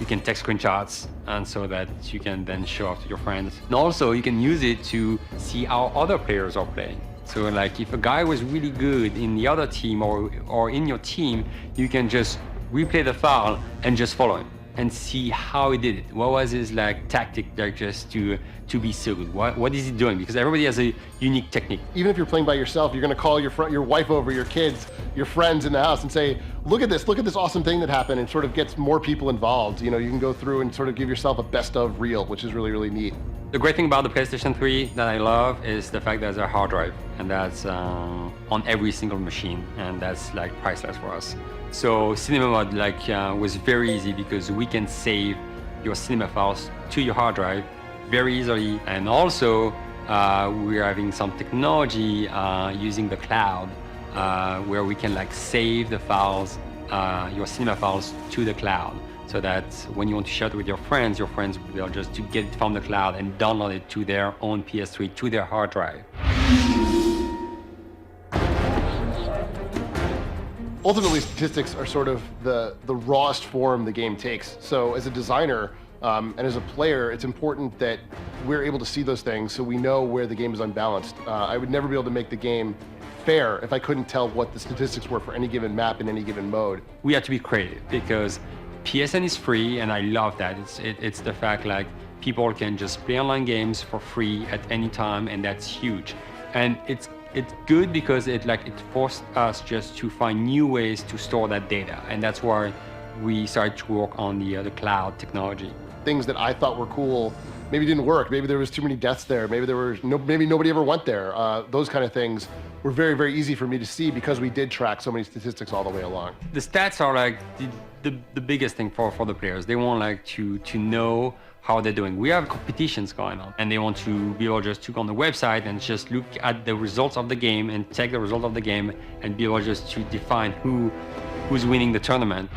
you can take screenshots, and so that you can then show off to your friends. And also, you can use it to see how other players are playing. So, if a guy was really good in the other team or in your team, you can just replay the file and just follow him and see how he did it. What was his tactic just to be so good? What is he doing? Because everybody has a unique technique. Even if you're playing by yourself, you're gonna call your wife over, your kids, your friends in the house and say, look at this awesome thing that happened, and sort of gets more people involved. You can go through and sort of give yourself a best of reel, which is really, really neat. The great thing about the PlayStation 3 that I love is the fact that there's a hard drive, and that's on every single machine, and that's priceless for us. So cinema mode was very easy because we can save your cinema files to your hard drive very easily, and also we're having some technology using the cloud where we can save the files, your cinema files, to the cloud, so that when you want to share it with your friends will be able just to get it from the cloud and download it to their own PS3, to their hard drive. Ultimately, statistics are sort of the rawest form the game takes. So as a designer and as a player, it's important that we're able to see those things so we know where the game is unbalanced. I would never be able to make the game fair if I couldn't tell what the statistics were for any given map in any given mode. We have to be creative because PSN is free, and I love that. It's the fact people can just play online games for free at any time, and that's huge. And it's good because it forced us just to find new ways to store that data, and that's why we started to work on the cloud technology. Things that I thought were cool maybe didn't work. Maybe there was too many deaths there. Maybe maybe nobody ever went there. Those kind of things were very, very easy for me to see because we did track so many statistics all the way along. The stats are the biggest thing for the players. They want to know how they're doing. We have competitions going on, and they want to be able just to go on the website and just look at the results of the game and take the result of the game and be able just to define who's winning the tournament.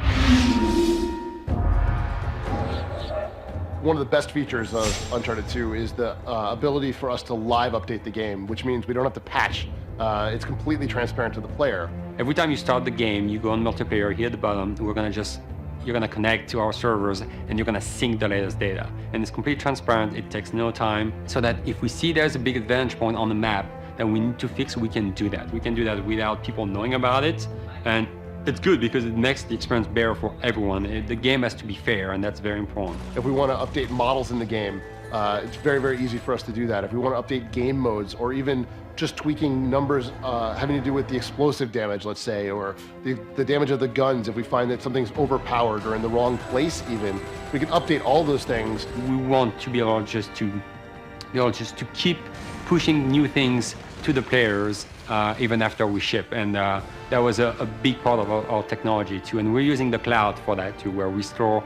One of the best features of Uncharted 2 is the ability for us to live update the game, which means we don't have to patch. It's completely transparent to the player. Every time you start the game, you go on multiplayer. Here at the bottom, you're gonna connect to our servers and you're gonna sync the latest data. And it's completely transparent, it takes no time, so that if we see there's a big advantage point on the map that we need to fix, we can do that. We can do that without people knowing about it. And it's good because it makes the experience better for everyone. The game has to be fair, and that's very important. If we want to update models in the game, it's very, very easy for us to do that. If we want to update game modes, or even just tweaking numbers having to do with the explosive damage, let's say, or the damage of the guns, if we find that something's overpowered or in the wrong place even, we can update all those things. We want to be able just to keep pushing new things to the players even after we ship, and that was a big part of our technology too, and we're using the cloud for that too, where we store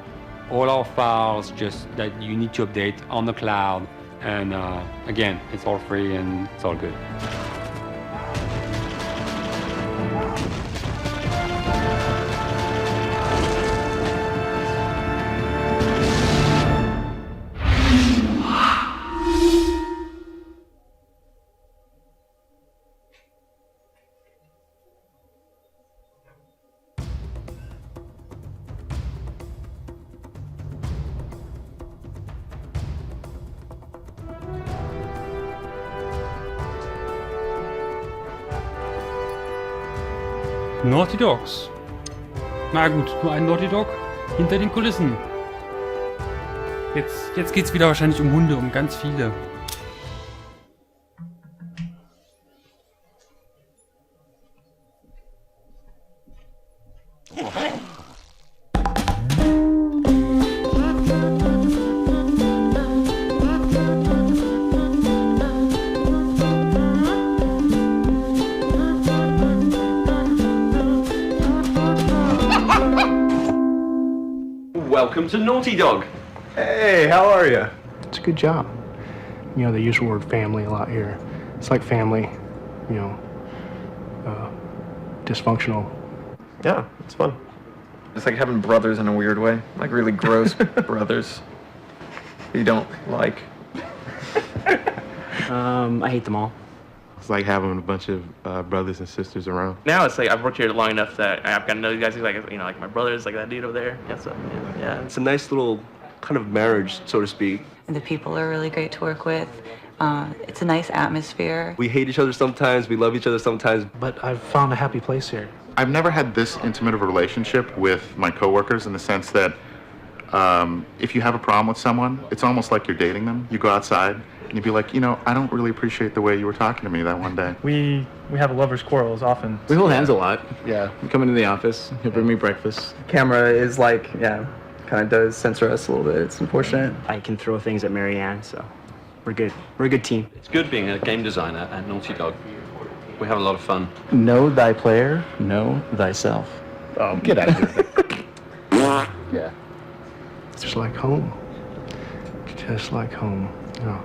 all our files just that you need to update on the cloud, and again, it's all free and it's all good. Naughty Dogs. Na gut, nur ein Naughty Dog hinter den Kulissen. Jetzt geht's wieder wahrscheinlich um Hunde, um ganz viele. Welcome to Naughty Dog. Hey, how are you? It's a good job. You know, they use the word family a lot here. It's like family, you know, dysfunctional. Yeah, it's fun. It's like having brothers in a weird way. Like really gross brothers you don't like. I hate them all. It's like having a bunch of brothers and sisters around. Now it's like I've worked here long enough that I've got to know you guys. Like, you know, like my brothers, like that dude over there. Yeah, so, yeah. It's a nice little kind of marriage, so to speak. And the people are really great to work with. It's a nice atmosphere. We hate each other sometimes, we love each other sometimes. But I've found a happy place here. I've never had this intimate of a relationship with my coworkers in the sense that if you have a problem with someone, it's almost like you're dating them. You go outside and you'd be like, you know, I don't really appreciate the way you were talking to me that one day. We have a lover's quarrels often. We hold hands a lot. Yeah. You come into the office, he'll bring me breakfast. Camera is like, yeah, kind of does censor us a little bit. It's unfortunate. I can throw things at Marianne, so we're good. We're a good team. It's good being a game designer at Naughty Dog. We have a lot of fun. Know thy player, know thyself. Oh, get out of here. Yeah. Just like home. Just like home. Oh.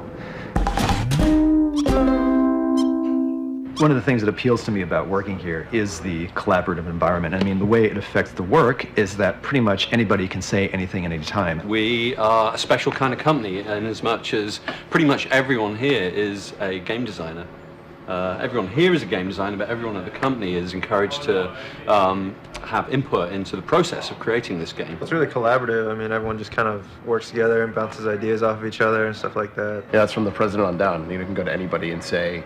One of the things that appeals to me about working here is the collaborative environment. I mean, the way it affects the work is that pretty much anybody can say anything at any time. We are a special kind of company, in as much as pretty much everyone here is a game designer. Everyone here is a game designer, but everyone at the company is encouraged to have input into the process of creating this game. It's really collaborative. I mean, everyone just kind of works together and bounces ideas off of each other and stuff like that. Yeah, that's from the president on down. You can go to anybody and say,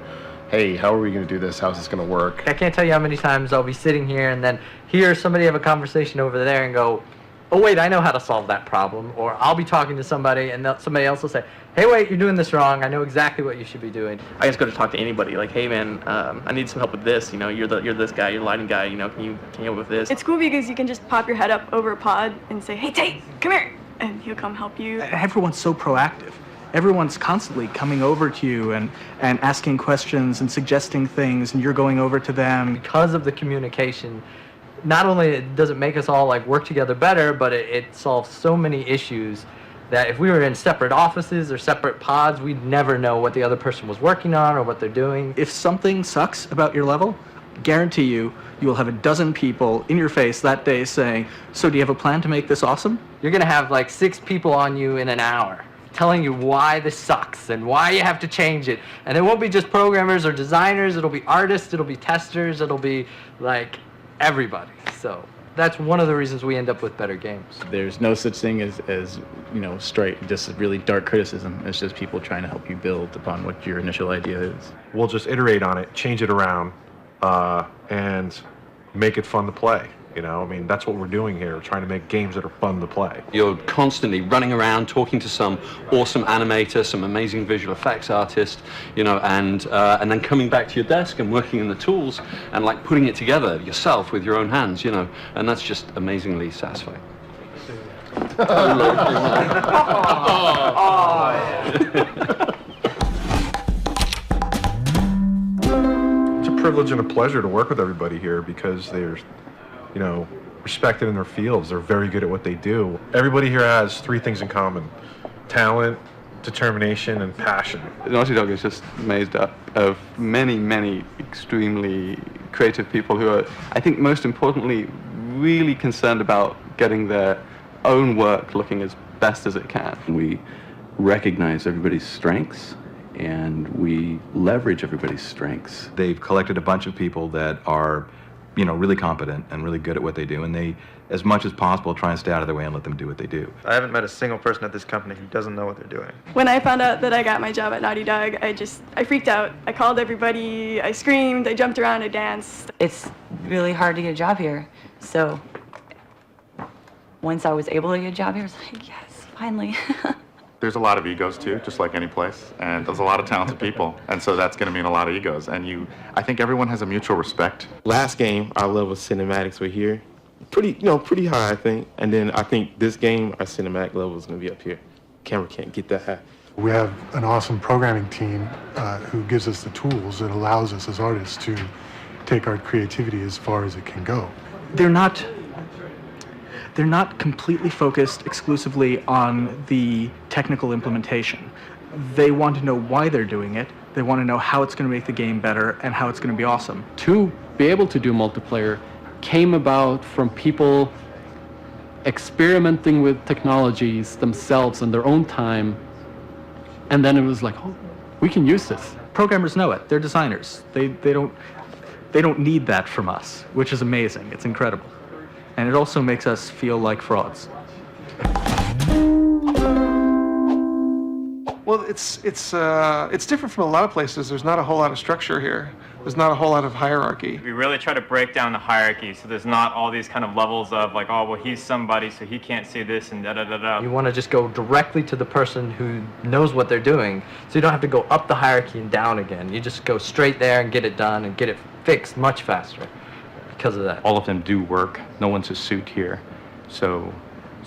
hey, how are we going to do this? How's this going to work? I can't tell you how many times I'll be sitting here and then hear somebody have a conversation over there and go, oh wait, I know how to solve that problem. Or I'll be talking to somebody and somebody else will say, hey wait, you're doing this wrong. I know exactly what you should be doing. I just go to talk to anybody. Like, hey man, I need some help with this. You know, you're this guy, you're the lighting guy. You know, can you help with this? It's cool because you can just pop your head up over a pod and say, hey Tate, come here, and he'll come help you. Everyone's so proactive. Everyone's constantly coming over to you and asking questions and suggesting things, and you're going over to them. Because of the communication, not only does it make us all like work together better, but it solves so many issues that if we were in separate offices or separate pods, we'd never know what the other person was working on or what they're doing. If something sucks about your level, guarantee you will have a dozen people in your face that day saying, so do you have a plan to make this awesome? You're gonna have like 6 people on you in an hour telling you why this sucks and why you have to change it. And it won't be just programmers or designers, it'll be artists, it'll be testers, it'll be like everybody. So that's one of the reasons we end up with better games. There's no such thing as you know, straight, just really dark criticism. It's just people trying to help you build upon what your initial idea is. We'll just iterate on it, change it around, and make it fun to play. You know, I mean, that's what we're doing here, trying to make games that are fun to play. You're constantly running around talking to some awesome animator, some amazing visual effects artist, you know, and then coming back to your desk and working in the tools and like putting it together yourself with your own hands, you know, and that's just amazingly satisfying. It's a privilege and a pleasure to work with everybody here because they're, you know, respected in their fields. They're very good at what they do. Everybody here has 3 things in common: talent, determination, and passion. Naughty Dog is just made up of many, many extremely creative people who are, I think most importantly, really concerned about getting their own work looking as best as it can. We recognize everybody's strengths and we leverage everybody's strengths. They've collected a bunch of people that are, you know, really competent and really good at what they do, and they, as much as possible, try and stay out of their way and let them do what they do. I haven't met a single person at this company who doesn't know what they're doing. When I found out that I got my job at Naughty Dog, I freaked out. I called everybody, I screamed, I jumped around, I danced. It's really hard to get a job here. So once I was able to get a job here, I was like, yes, finally. There's a lot of egos too, just like any place, and there's a lot of talented people, and so that's going to mean a lot of egos. And I think everyone has a mutual respect. Last game, our level of cinematics were here, pretty high, I think. And then I think this game, our cinematic level is going to be up here. Camera can't get that high. We have an awesome programming team who gives us the tools that allows us as artists to take our creativity as far as it can go. They're not completely focused exclusively on the technical implementation. They want to know why they're doing it. They want to know how it's going to make the game better and how it's going to be awesome. To be able to do multiplayer came about from people experimenting with technologies themselves in their own time, and then it was like, oh, we can use this. Programmers know it. They're designers. They don't need that from us, which is amazing. It's incredible. And it also makes us feel like frauds. Well, it's different from a lot of places. There's not a whole lot of structure here. There's not a whole lot of hierarchy. We really try to break down the hierarchy so there's not all these kind of levels of like, oh, well, he's somebody, so he can't say this and da-da-da-da. You want to just go directly to the person who knows what they're doing, so you don't have to go up the hierarchy and down again. You just go straight there and get it done and get it fixed much faster because of that. All of them do work. No one's a suit here. So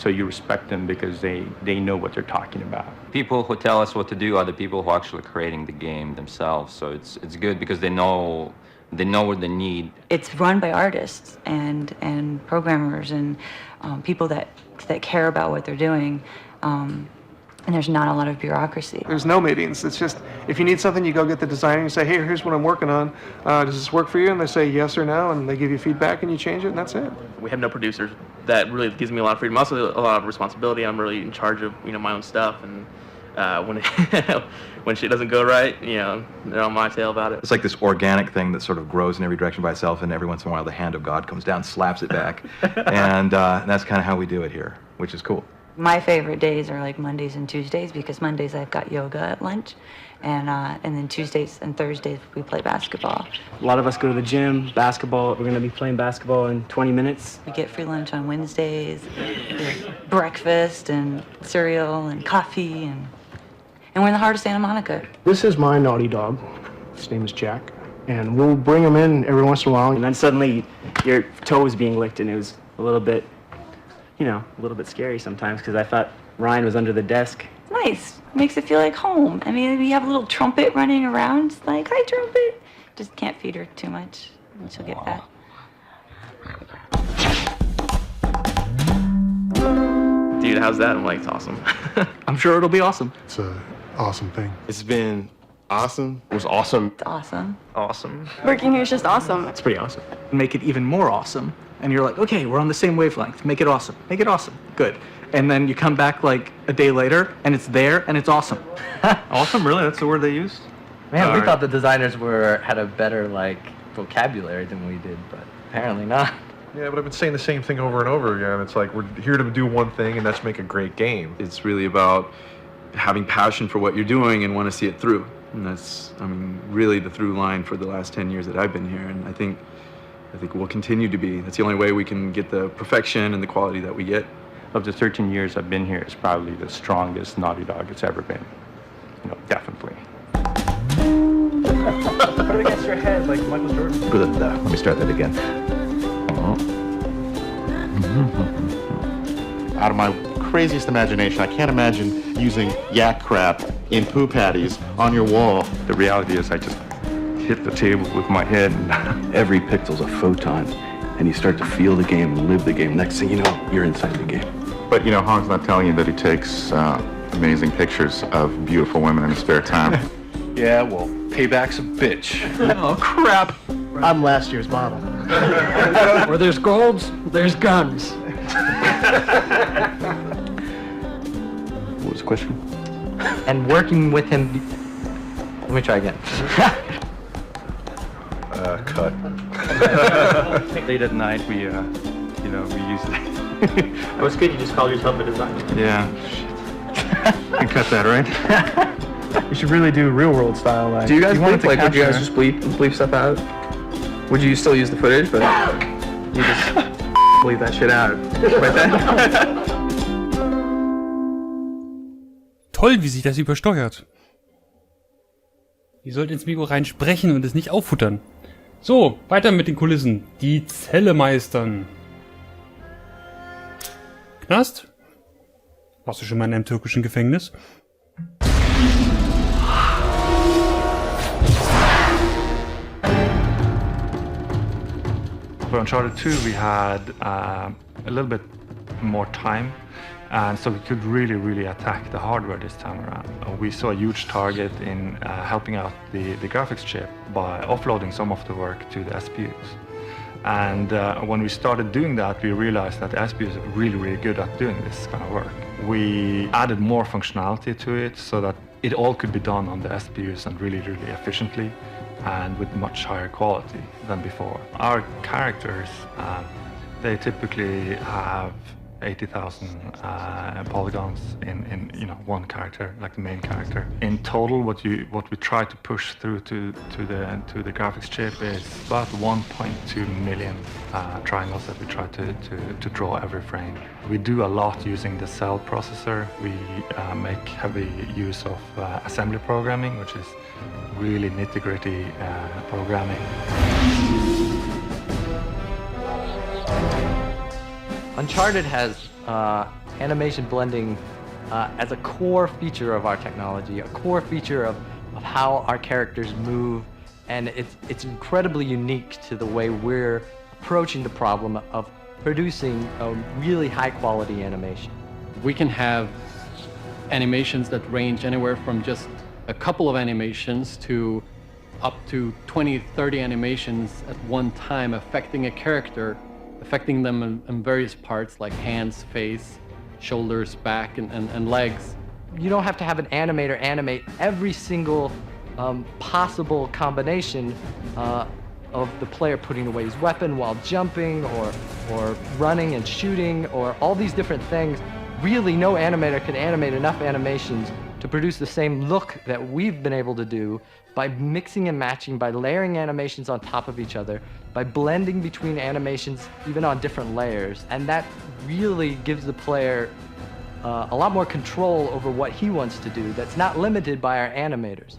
you respect them because they know what they're talking about. People who tell us what to do are the people who are actually creating the game themselves. So it's good because they know what they need. It's run by artists and programmers and people that care about what they're doing. And there's not a lot of bureaucracy. There's no meetings. It's just, if you need something, you go get the designer and you say, hey, here's what I'm working on. Does this work for you? And they say yes or no, and they give you feedback and you change it, and that's it. We have no producers. That really gives me a lot of freedom. Also, a lot of responsibility. I'm really in charge of my own stuff, and when shit doesn't go right, they're on my tail about it. It's like this organic thing that sort of grows in every direction by itself, and every once in a while the hand of God comes down, slaps it back, and that's kind of how we do it here, which is cool. My favorite days are like Mondays and Tuesdays because Mondays I've got yoga at lunch, and then Tuesdays and Thursdays we play basketball. A lot of us go to the gym, basketball. We're going to be playing basketball in 20 minutes. We get free lunch on Wednesdays, breakfast and cereal and coffee, and we're in the heart of Santa Monica. This is my naughty dog. His name is Jack, and we'll bring him in every once in a while. And then suddenly your toe was being licked, and it was a little bit scary sometimes because I thought Ryan was under the desk. Nice. Makes it feel like home. I mean, we have a little trumpet running around. It's like, hi, trumpet. Just can't feed her too much, and she'll get fat. Dude, how's that? I'm like, it's awesome. I'm sure it'll be awesome. It's an awesome thing. It's been awesome. It was awesome. It's awesome. Awesome. Working here is just awesome. It's pretty awesome. Make it even more awesome. And you're like, okay, we're on the same wavelength. Make it awesome. Make it awesome. Good. And then you come back like a day later, and it's there, and it's awesome. Awesome? Really? That's the word they used? Man, we thought the designers had a better vocabulary than we did, but apparently not. Yeah, but I've been saying the same thing over and over again. It's like we're here to do one thing, and that's make a great game. It's really about having passion for what you're doing and want to see it through. And that's, really the through line for the last 10 years that I've been here. And I think we'll continue to be. That's the only way we can get the perfection and the quality that we get. Of the 13 years I've been here, it's probably the strongest Naughty Dog it's ever been. Definitely. Put it against your head like Michael Jordan. Let me start that again. Out of my craziest imagination, I can't imagine using yak crap in poo patties on your wall. The reality is I just hit the table with my head. And every pixel's a photon, and you start to feel the game and live the game. Next thing you know, you're inside the game. But Hong's not telling you that he takes amazing pictures of beautiful women in his spare time. Yeah, well, payback's a bitch. Oh, crap. I'm last year's model. Where there's golds, there's guns. What was the question? And working with him. Let me try again. Cut. Late at night, we usually. Oh, it's good you just called yourself a designer. Yeah. You can cut that, right? You should really do real world style. Do you guys bleep? Do you guys just bleep stuff out? Would you still use the footage, but you just leave that shit out right then? Toll, wie sich das übersteuert. Ihr sollt ins Mikro rein sprechen und es nicht auffuttern. So, weiter mit den Kulissen. Die Zelle meistern. Knast? Warst du schon mal in einem türkischen Gefängnis? For Uncharted 2, we had a little bit more time, and so we could really attack the hardware this time around. We saw a huge target in helping out the graphics chip by offloading some of the work to the SPUs. And when we started doing that, we realized that the SPUs are really good at doing this kind of work. We added more functionality to it so that it all could be done on the SPUs and really efficiently and with much higher quality than before. Our characters, they typically have 80,000 polygons in one character, like the main character. In total, what we try to push through to the graphics chip is about 1.2 million triangles that we try to draw every frame. We do a lot using the cell processor. We make heavy use of assembly programming, which is really nitty-gritty programming. Uncharted has animation blending as a core feature of our technology, a core feature of how our characters move, and it's incredibly unique to the way we're approaching the problem of producing a really high-quality animation. We can have animations that range anywhere from just a couple of animations to up to 20, 30 animations at one time affecting a character, affecting them in various parts like hands, face, shoulders, back, and legs. You don't have to have an animator animate every single possible combination of the player putting away his weapon while jumping or running and shooting or all these different things. Really, no animator can animate enough animations to produce the same look that we've been able to do by mixing and matching, by layering animations on top of each other, by blending between animations even on different layers. And that really gives the player a lot more control over what he wants to do that's not limited by our animators.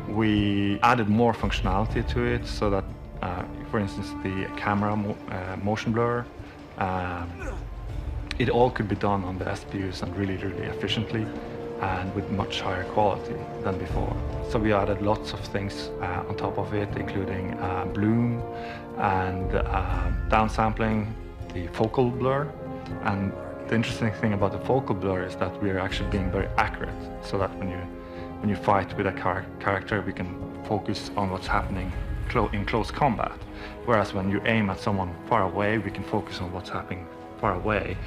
We added more functionality to it so that, for instance, the camera motion blur, it all could be done on the SPUs and really efficiently and with much higher quality than before. So we added lots of things on top of it, including bloom and downsampling, the focal blur. And the interesting thing about the focal blur is that we're actually being very accurate, so that when you fight with a character, we can focus on what's happening in close combat. Whereas when you aim at someone far away, we can focus on what's happening far away,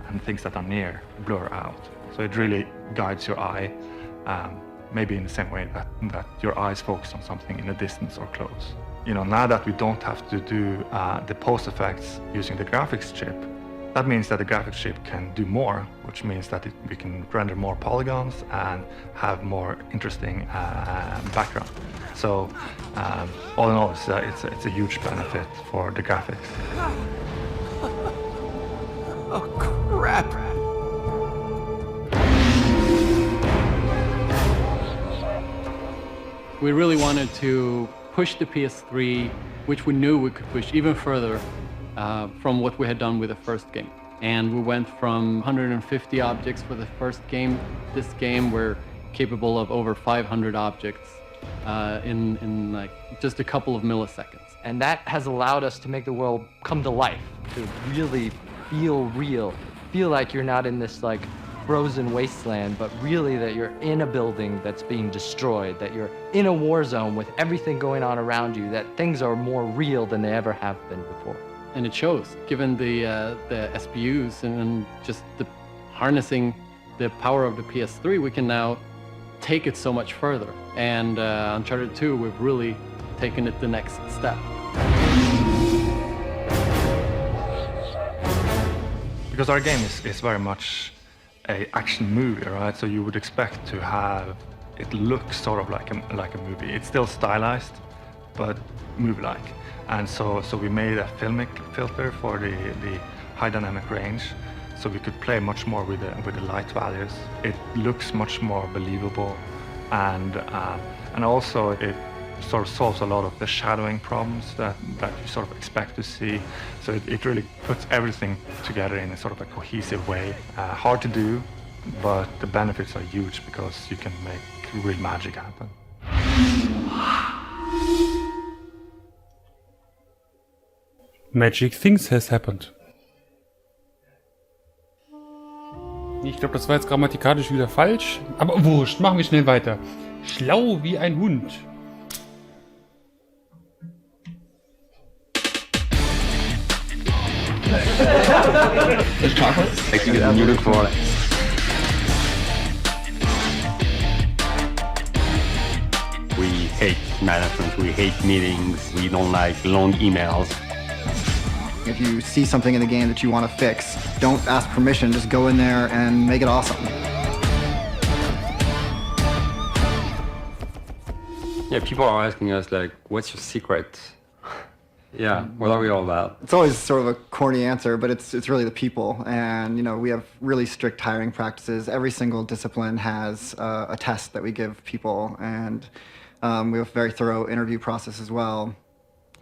and things that are near blur out. So it really guides your eye, maybe in the same way that your eyes focus on something in the distance or close. Now that we don't have to do the post effects using the graphics chip, that means that the graphics chip can do more, which means that we can render more polygons and have more interesting background. So all in all, it's a huge benefit for the graphics. Oh, crap. We really wanted to push the PS3, which we knew we could push even further from what we had done with the first game. And we went from 150 objects for the first game. This game, we're capable of over 500 objects in like just a couple of milliseconds. And that has allowed us to make the world come to life, to really feel real, feel like you're not in this like frozen wasteland, but really that you're in a building that's being destroyed, that you're in a war zone with everything going on around you, that things are more real than they ever have been before. And it shows, given the SPUs and just the harnessing the power of the PS3, we can now take it so much further. And Uncharted 2, we've really taken it the next step. Because our game is very much an action movie, right? So you would expect to have it looks sort of like a movie. It's still stylized, but movie-like. And so we made a filmic filter for the high dynamic range, so we could play much more with the light values. It looks much more believable, and also it sort of solves a lot of the shadowing problems that you sort of expect to see. So it really puts everything together in a sort of a cohesive way. Hard to do, but the benefits are huge because you can make real magic happen. Magic things has happened. Ich glaube, das war jetzt grammatikalisch wieder falsch. Aber wurscht, machen wir schnell weiter. Schlau wie ein Hund. There's chocolate? Like you get a new look for it. We hate management, we hate meetings, we don't like long emails. If you see something in the game that you want to fix, don't ask permission, just go in there and make it awesome. Yeah, people are asking us like, what's your secret? Yeah, what are we all about? It's always sort of a corny answer, but it's really the people. And we have really strict hiring practices. Every single discipline has a test that we give people, and we have a very thorough interview process as well.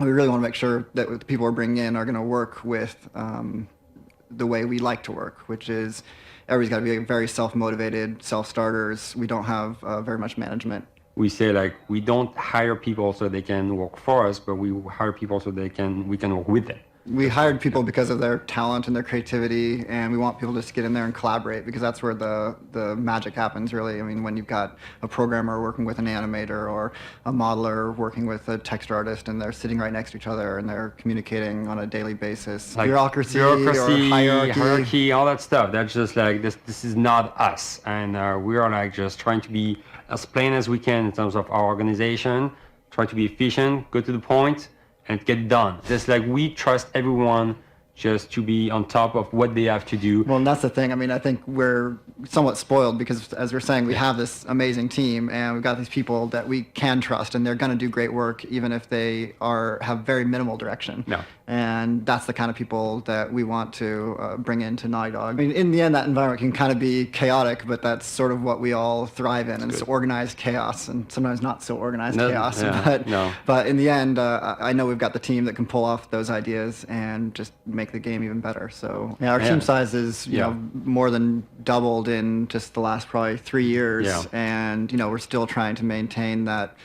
We really want to make sure that the people we're bringing in are going to work with the way we like to work, which is everybody's got to be very self-motivated, self-starters. We don't have very much management. We say like we don't hire people so they can work for us, but we hire people so we can work with them. We hired people because of their talent and their creativity, and we want people to just get in there and collaborate, because that's where the magic happens, really. I mean, when you've got a programmer working with an animator or a modeler working with a text artist, and they're sitting right next to each other and they're communicating on a daily basis. Like bureaucracy or hierarchy, all that stuff. That's just like, this is not us. And we are like just trying to be as plain as we can in terms of our organization, try to be efficient, go to the point, and get done. Just like we trust everyone just to be on top of what they have to do. Well, and that's the thing. I mean, I think we're somewhat spoiled because, as we're saying, we have this amazing team, and we've got these people that we can trust, and they're going to do great work even if they have very minimal direction. No. And that's the kind of people that we want to bring into Naughty Dog. I mean, in the end, that environment can kind of be chaotic, but that's sort of what we all thrive in, and it's organized chaos, and sometimes not so organized chaos. Yeah, but in the end, I know we've got the team that can pull off those ideas and just make the game even better. So our team size is more than doubled in just the last probably 3 years, and we're still trying to maintain that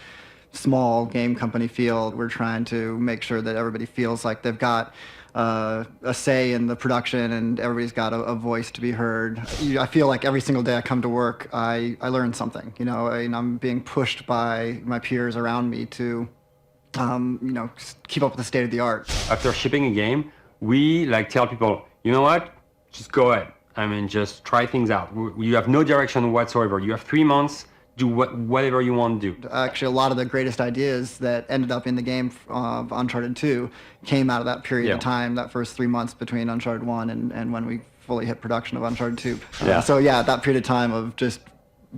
small game company feel. We're trying to make sure that everybody feels like they've got a say in the production, and everybody's got a voice to be heard. I feel like every single day I come to work, I learn something. I'm being pushed by my peers around me to keep up with the state of the art. After shipping a game, we tell people, you know what, just go ahead. I mean, just try things out. You have no direction whatsoever. You have 3 months. Do whatever you want to do. Actually, a lot of the greatest ideas that ended up in the game of Uncharted 2 came out of that period of time, that first 3 months between Uncharted 1 and when we fully hit production of Uncharted 2. That period of time of just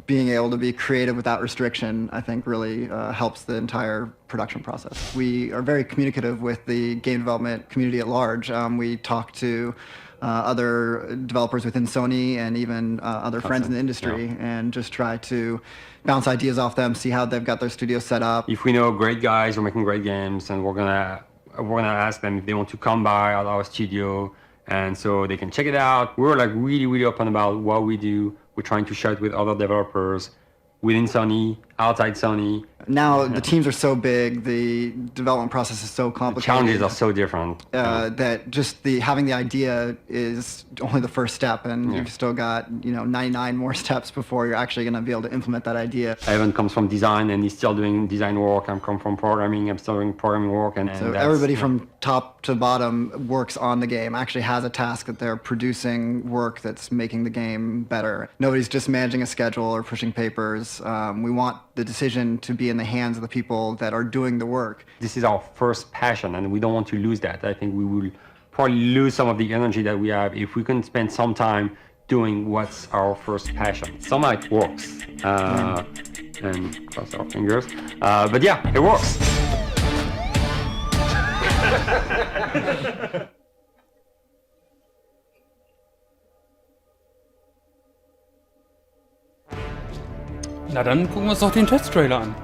being able to be creative without restriction, I think really helps the entire production process. We are very communicative with the game development community at large. We talk to other developers within Sony and even other friends in the industry, and just try to bounce ideas off them, see how they've got their studio set up. If we know great guys who are making great games, and we're gonna ask them if they want to come by at our studio, and so they can check it out. We're really open about what we do. We're trying to share it with other developers within Sony, outside Sony. Now the teams are so big, the development process is so complicated. The challenges are so different. That just having the idea is only the first step, and you've still got 99 more steps before you're actually going to be able to implement that idea. Evan comes from design, and he's still doing design work. I come from programming. I'm still doing programming work. And so everybody from top to bottom works on the game, actually has a task that they're producing work that's making the game better. Nobody's just managing a schedule or pushing papers. We want the decision to be in the hands of the people that are doing the work. This is our first passion, and we don't want to lose that. I think we will probably lose some of the energy that we have if we can spend some time doing what's our first passion. Somehow it works. and cross our fingers. But yeah, it works. Na dann gucken wir uns doch den Testtrailer an.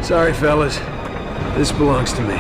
Sorry, fellas. This belongs to me.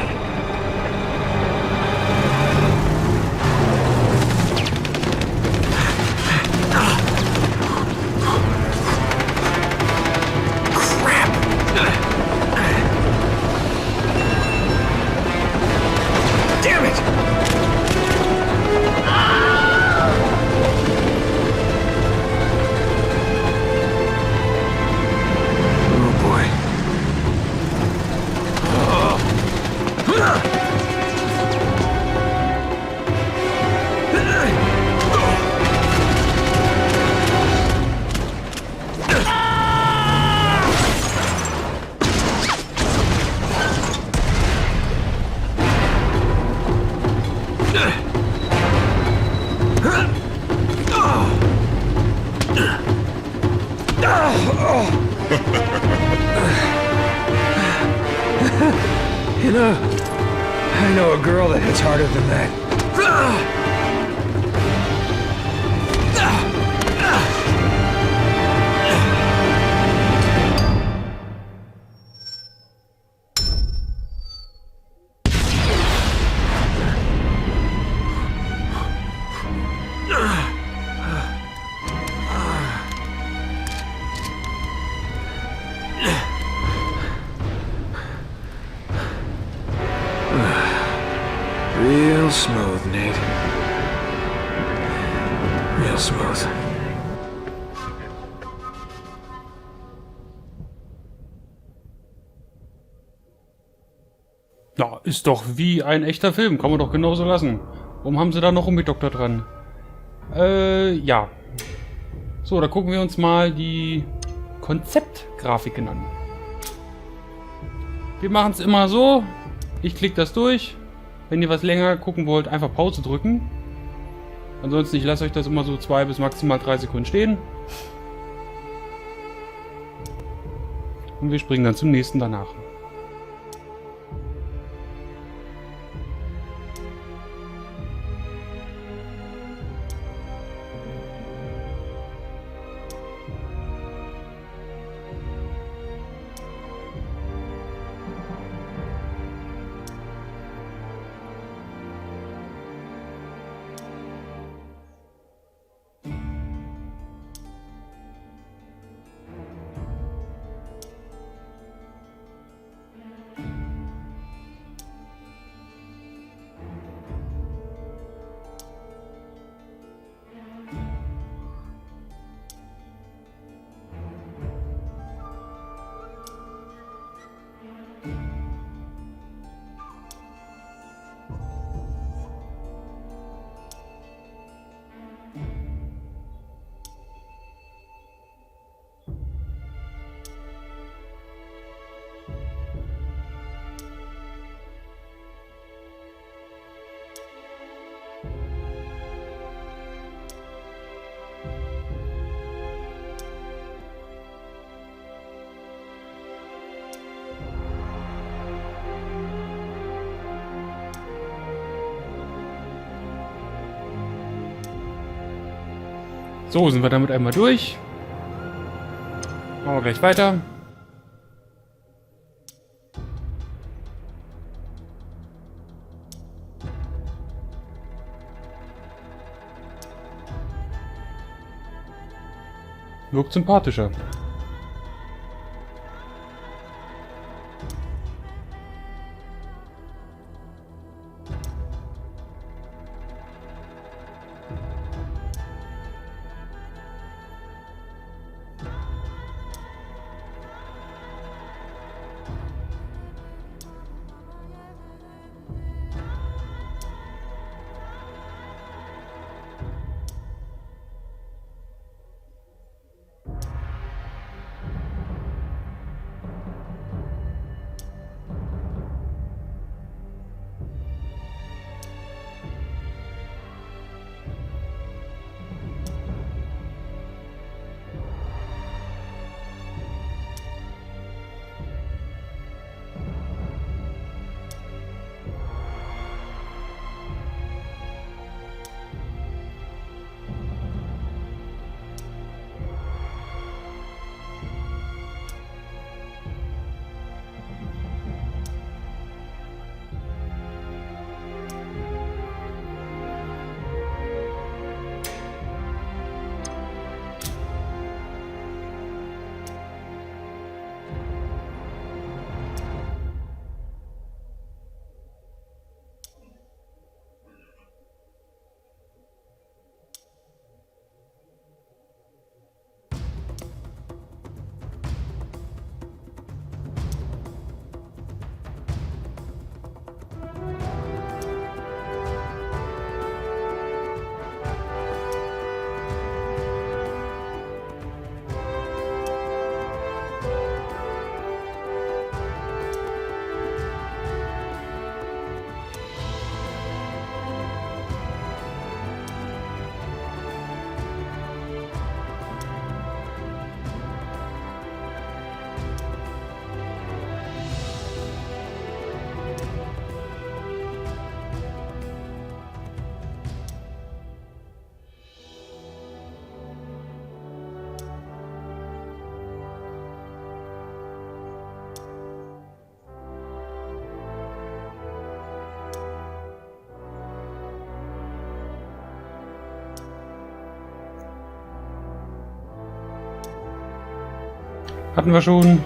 You know, I know a girl that hits harder than that. Real smooth, Nate. Real smooth. Ja, ist doch wie ein echter Film. Kann man doch genauso lassen. Warum haben sie da noch einen Doktor dran? Ja. So, da gucken wir uns mal die Konzeptgrafiken an. Wir machen es immer so. Ich klicke das durch. Wenn ihr was länger gucken wollt, einfach Pause drücken. Ansonsten, ich lasse euch das immer so 2 bis maximal 3 Sekunden stehen. Und wir springen dann zum nächsten danach. So, sind wir damit einmal durch. Machen wir gleich weiter. Wirkt sympathischer. Hatten wir schon.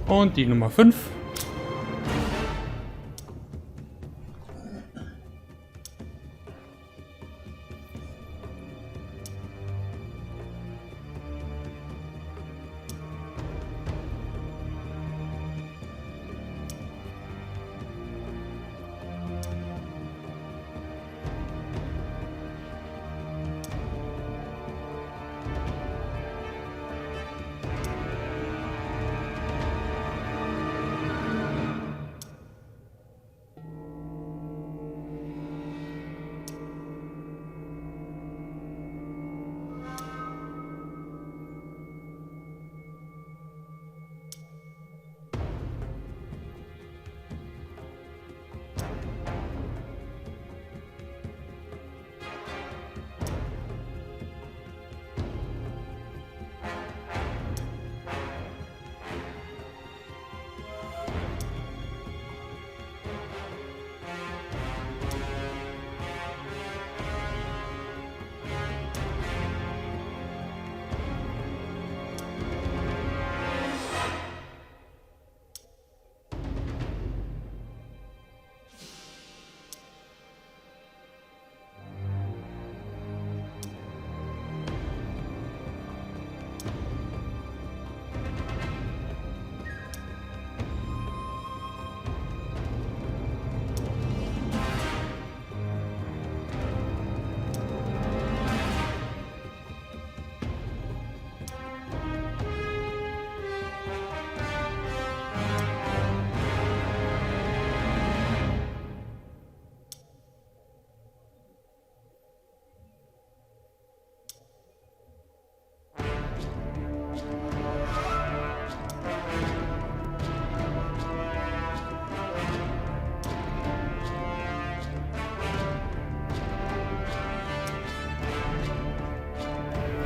Und die Nummer 5.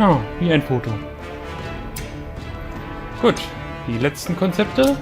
Ah, wie ein Foto. Gut, die letzten Konzepte.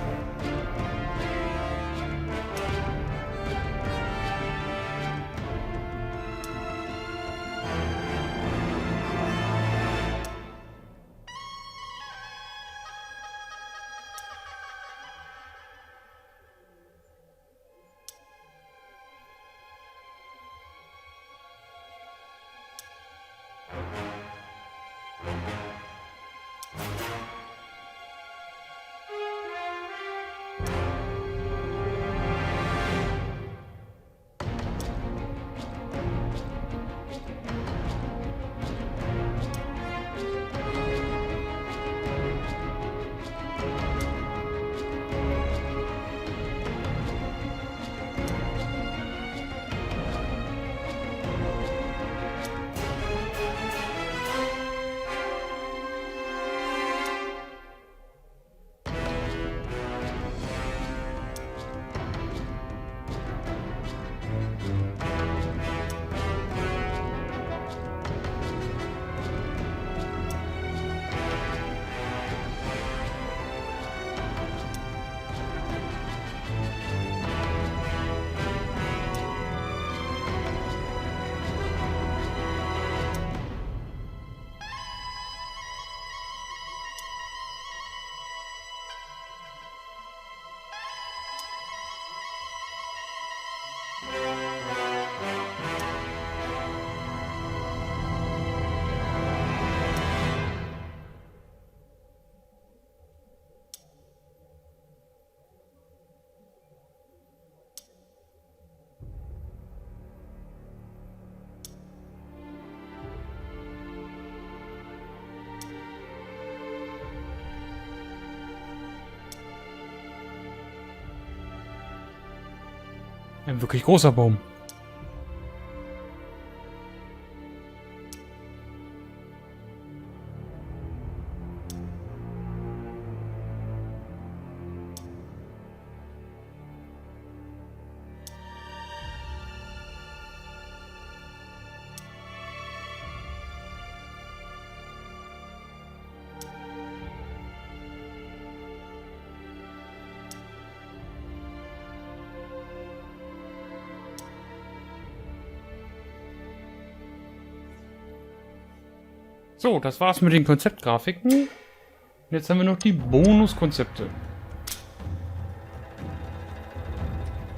Ein wirklich großer Baum. So, das war's mit den Konzeptgrafiken. Jetzt haben wir noch die Bonuskonzepte.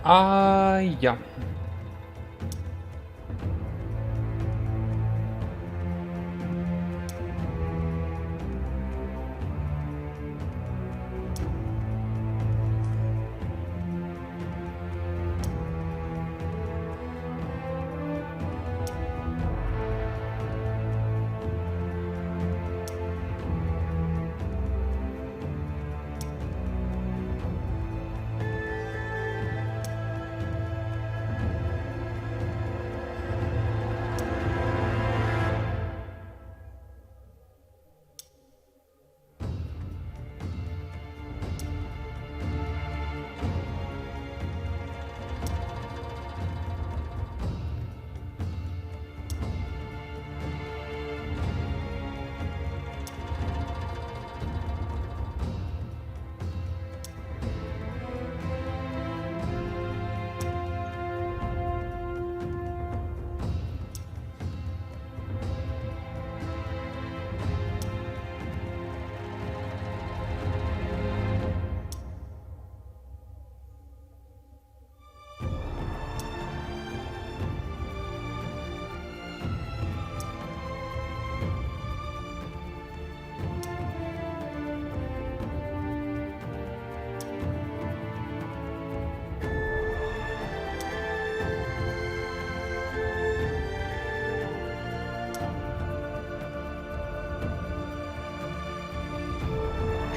Ah, ja.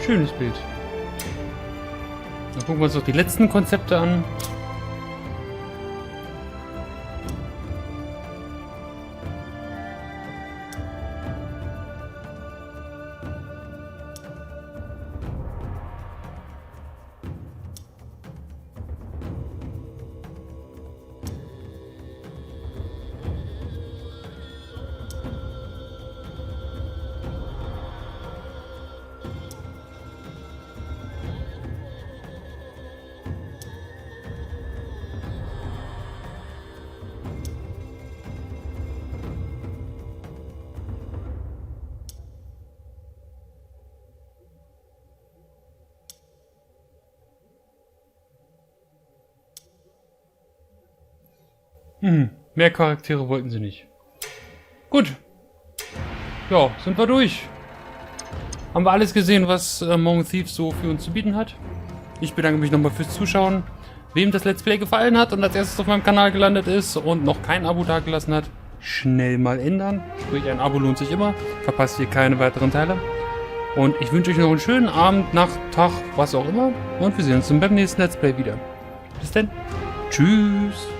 Schönes Bild. Dann gucken wir uns noch die letzten Konzepte an. Mehr Charaktere wollten sie nicht. Gut. Ja, sind wir durch. Haben wir alles gesehen, was Among Thieves so für uns zu bieten hat. Ich bedanke mich nochmal fürs Zuschauen. Wem das Let's Play gefallen hat und als erstes auf meinem Kanal gelandet ist und noch kein Abo dagelassen hat, schnell mal ändern. Sprich, ein Abo lohnt sich immer. Verpasst ihr keine weiteren Teile. Und ich wünsche euch noch einen schönen Abend, Nacht, Tag, was auch immer. Und wir sehen uns beim nächsten Let's Play wieder. Bis dann. Tschüss.